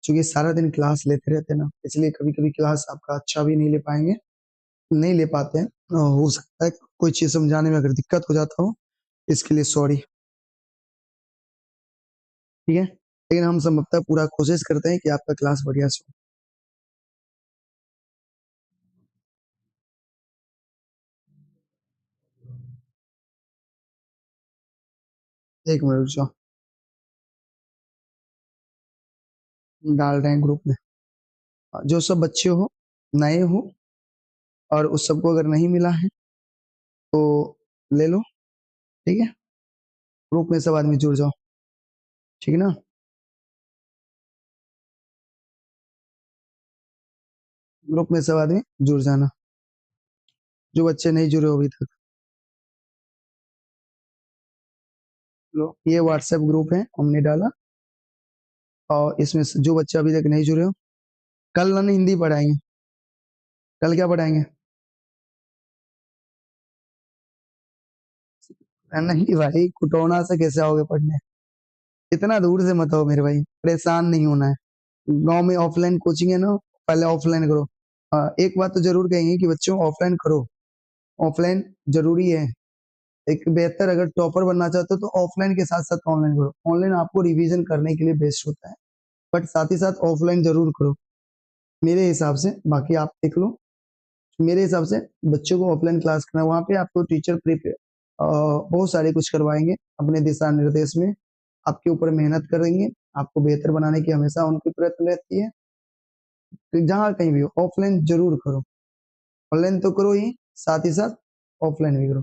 क्योंकि सारा दिन क्लास लेते रहते हैं ना, इसलिए कभी कभी क्लास आपका अच्छा भी नहीं ले पाएंगे, नहीं ले पाते हैं। हो सकता है कोई चीज समझाने में अगर दिक्कत हो जाता हो, इसके लिए सॉरी, ठीक है। लेकिन हम सब अब तक पूरा कोशिश करते हैं कि आपका क्लास बढ़िया से हो। एक मिनट रुक जाओ, डाल रहे हैं ग्रुप में। जो सब बच्चे हो, नए हो, और उस सबको अगर नहीं मिला है तो ले लो, ठीक है। ग्रुप में सब आदमी जुड़ जाओ, ठीक है ना। ग्रुप में सब आदमी जुड़ जाना, जो बच्चे नहीं जुड़े हो अभी तक। लो, ये व्हाट्सएप ग्रुप है हमने डाला, और इसमें जो बच्चे अभी तक नहीं जुड़े हो, कल ना हिंदी पढ़ाएंगे। कल क्या पढ़ाएंगे? नहीं भाई, कुटौना से कैसे आओगे पढ़ने, इतना दूर से मत हो मेरे भाई, परेशान नहीं होना है। गांव में ऑफलाइन कोचिंग है ना, पहले ऑफलाइन करो। एक बात तो जरूर कहेंगे कि बच्चों ऑफलाइन करो, ऑफलाइन जरूरी है। एक बेहतर अगर टॉपर बनना चाहते हो तो ऑफलाइन के साथ साथ ऑनलाइन करो। ऑनलाइन आपको रिवीजन करने के लिए बेस्ट होता है, बट साथ ही साथ ऑफलाइन जरूर करो मेरे हिसाब से, बाकी आप देख लो। मेरे हिसाब से बच्चों को ऑफलाइन क्लास करना, वहाँ पे आपको टीचर प्रिपेयर बहुत सारे कुछ करवाएंगे अपने दिशा निर्देश में, आपके ऊपर मेहनत करेंगे, आपको बेहतर बनाने की हमेशा उनकी प्रयत्न रहती है। तो जहाँ कहीं भी हो ऑफलाइन जरूर करो, ऑनलाइन तो करो ही, साथ ही साथ ऑफलाइन भी करो।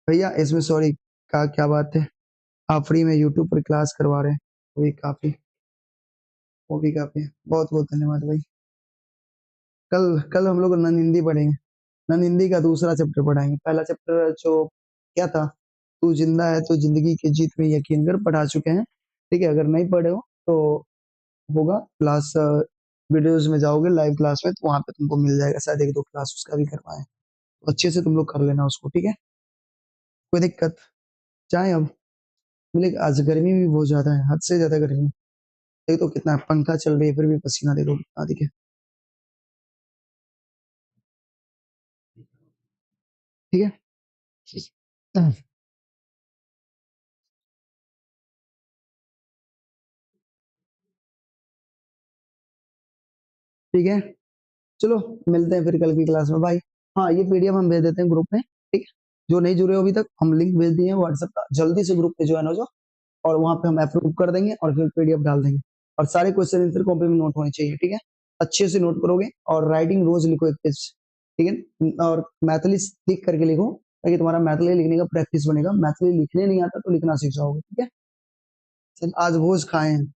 भैया इसमें सॉरी का क्या बात है, आप फ्री में यूट्यूब पर क्लास करवा रहे हैं, वो भी काफी, वो भी काफी है, बहुत बहुत धन्यवाद भाई। कल कल हम लोग नन हिंदी पढ़ेंगे, नन हिंदी का दूसरा चैप्टर पढ़ाएंगे। पहला चैप्टर जो क्या था, तू जिंदा है तो जिंदगी की जीत में यकीन कर, पढ़ा चुके हैं, ठीक है। अगर नहीं पढ़े हो तो होगा क्लास, वीडियोज में जाओगे लाइव क्लास में तो वहां पे तुमको मिल जाएगा, शायद एक दो क्लास उसका भी करवाए, तो अच्छे से तुम लोग कर लेना उसको, ठीक है। कोई दिक्कत चाहे अब मिले। आज गर्मी भी बहुत ज्यादा है, हद से ज्यादा गर्मी। देख तो कितना पंखा चल रही है फिर भी पसीना देखो कितना दिखे, ठीक है। ठीक है, चलो मिलते हैं फिर कल की क्लास में भाई। हाँ, ये पीडीएफ हम भेज देते हैं ग्रुप में, ठीक है। जो नहीं जुड़े हो अभी तक, हम लिंक भेज दिए हैं व्हाट्सएप का, जल्दी से ग्रुप पे ज्वाइन हो जाओ, और वहां पे हम अप्रूव कर देंगे और फिर पीडीएफ डाल देंगे। और सारे क्वेश्चन आंसर कॉपी में नोट होने चाहिए, ठीक है। अच्छे से नोट करोगे, और राइटिंग रोज लिखो एक पेज, ठीक है। और मैथिली लिख करके लिखो, ताकि तुम्हारा मैथिली लिखने का प्रैक्टिस बनेगा। मैथिली लिखने नहीं आता तो लिखना सीख जाओगे, ठीक है। चल आज भोज खाए हैं,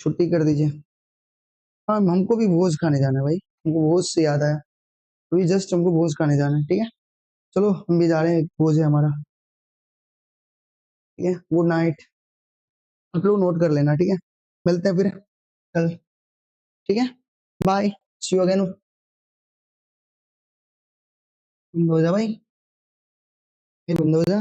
छुट्टी कर दीजिए। हाँ, हमको भी भोज खाने जाना है भाई, हमको भोज से याद आया। अभी जस्ट हमको भोज खाने जाना है, ठीक है। चलो हम भी जा रहे हैं, भोज है हमारा, ठीक है। Good night. आप लोग नोट कर लेना, ठीक है। मिलते हैं फिर कल, ठीक है। Bye, see you again. बंद हो जा भाई, ये बंद हो जा।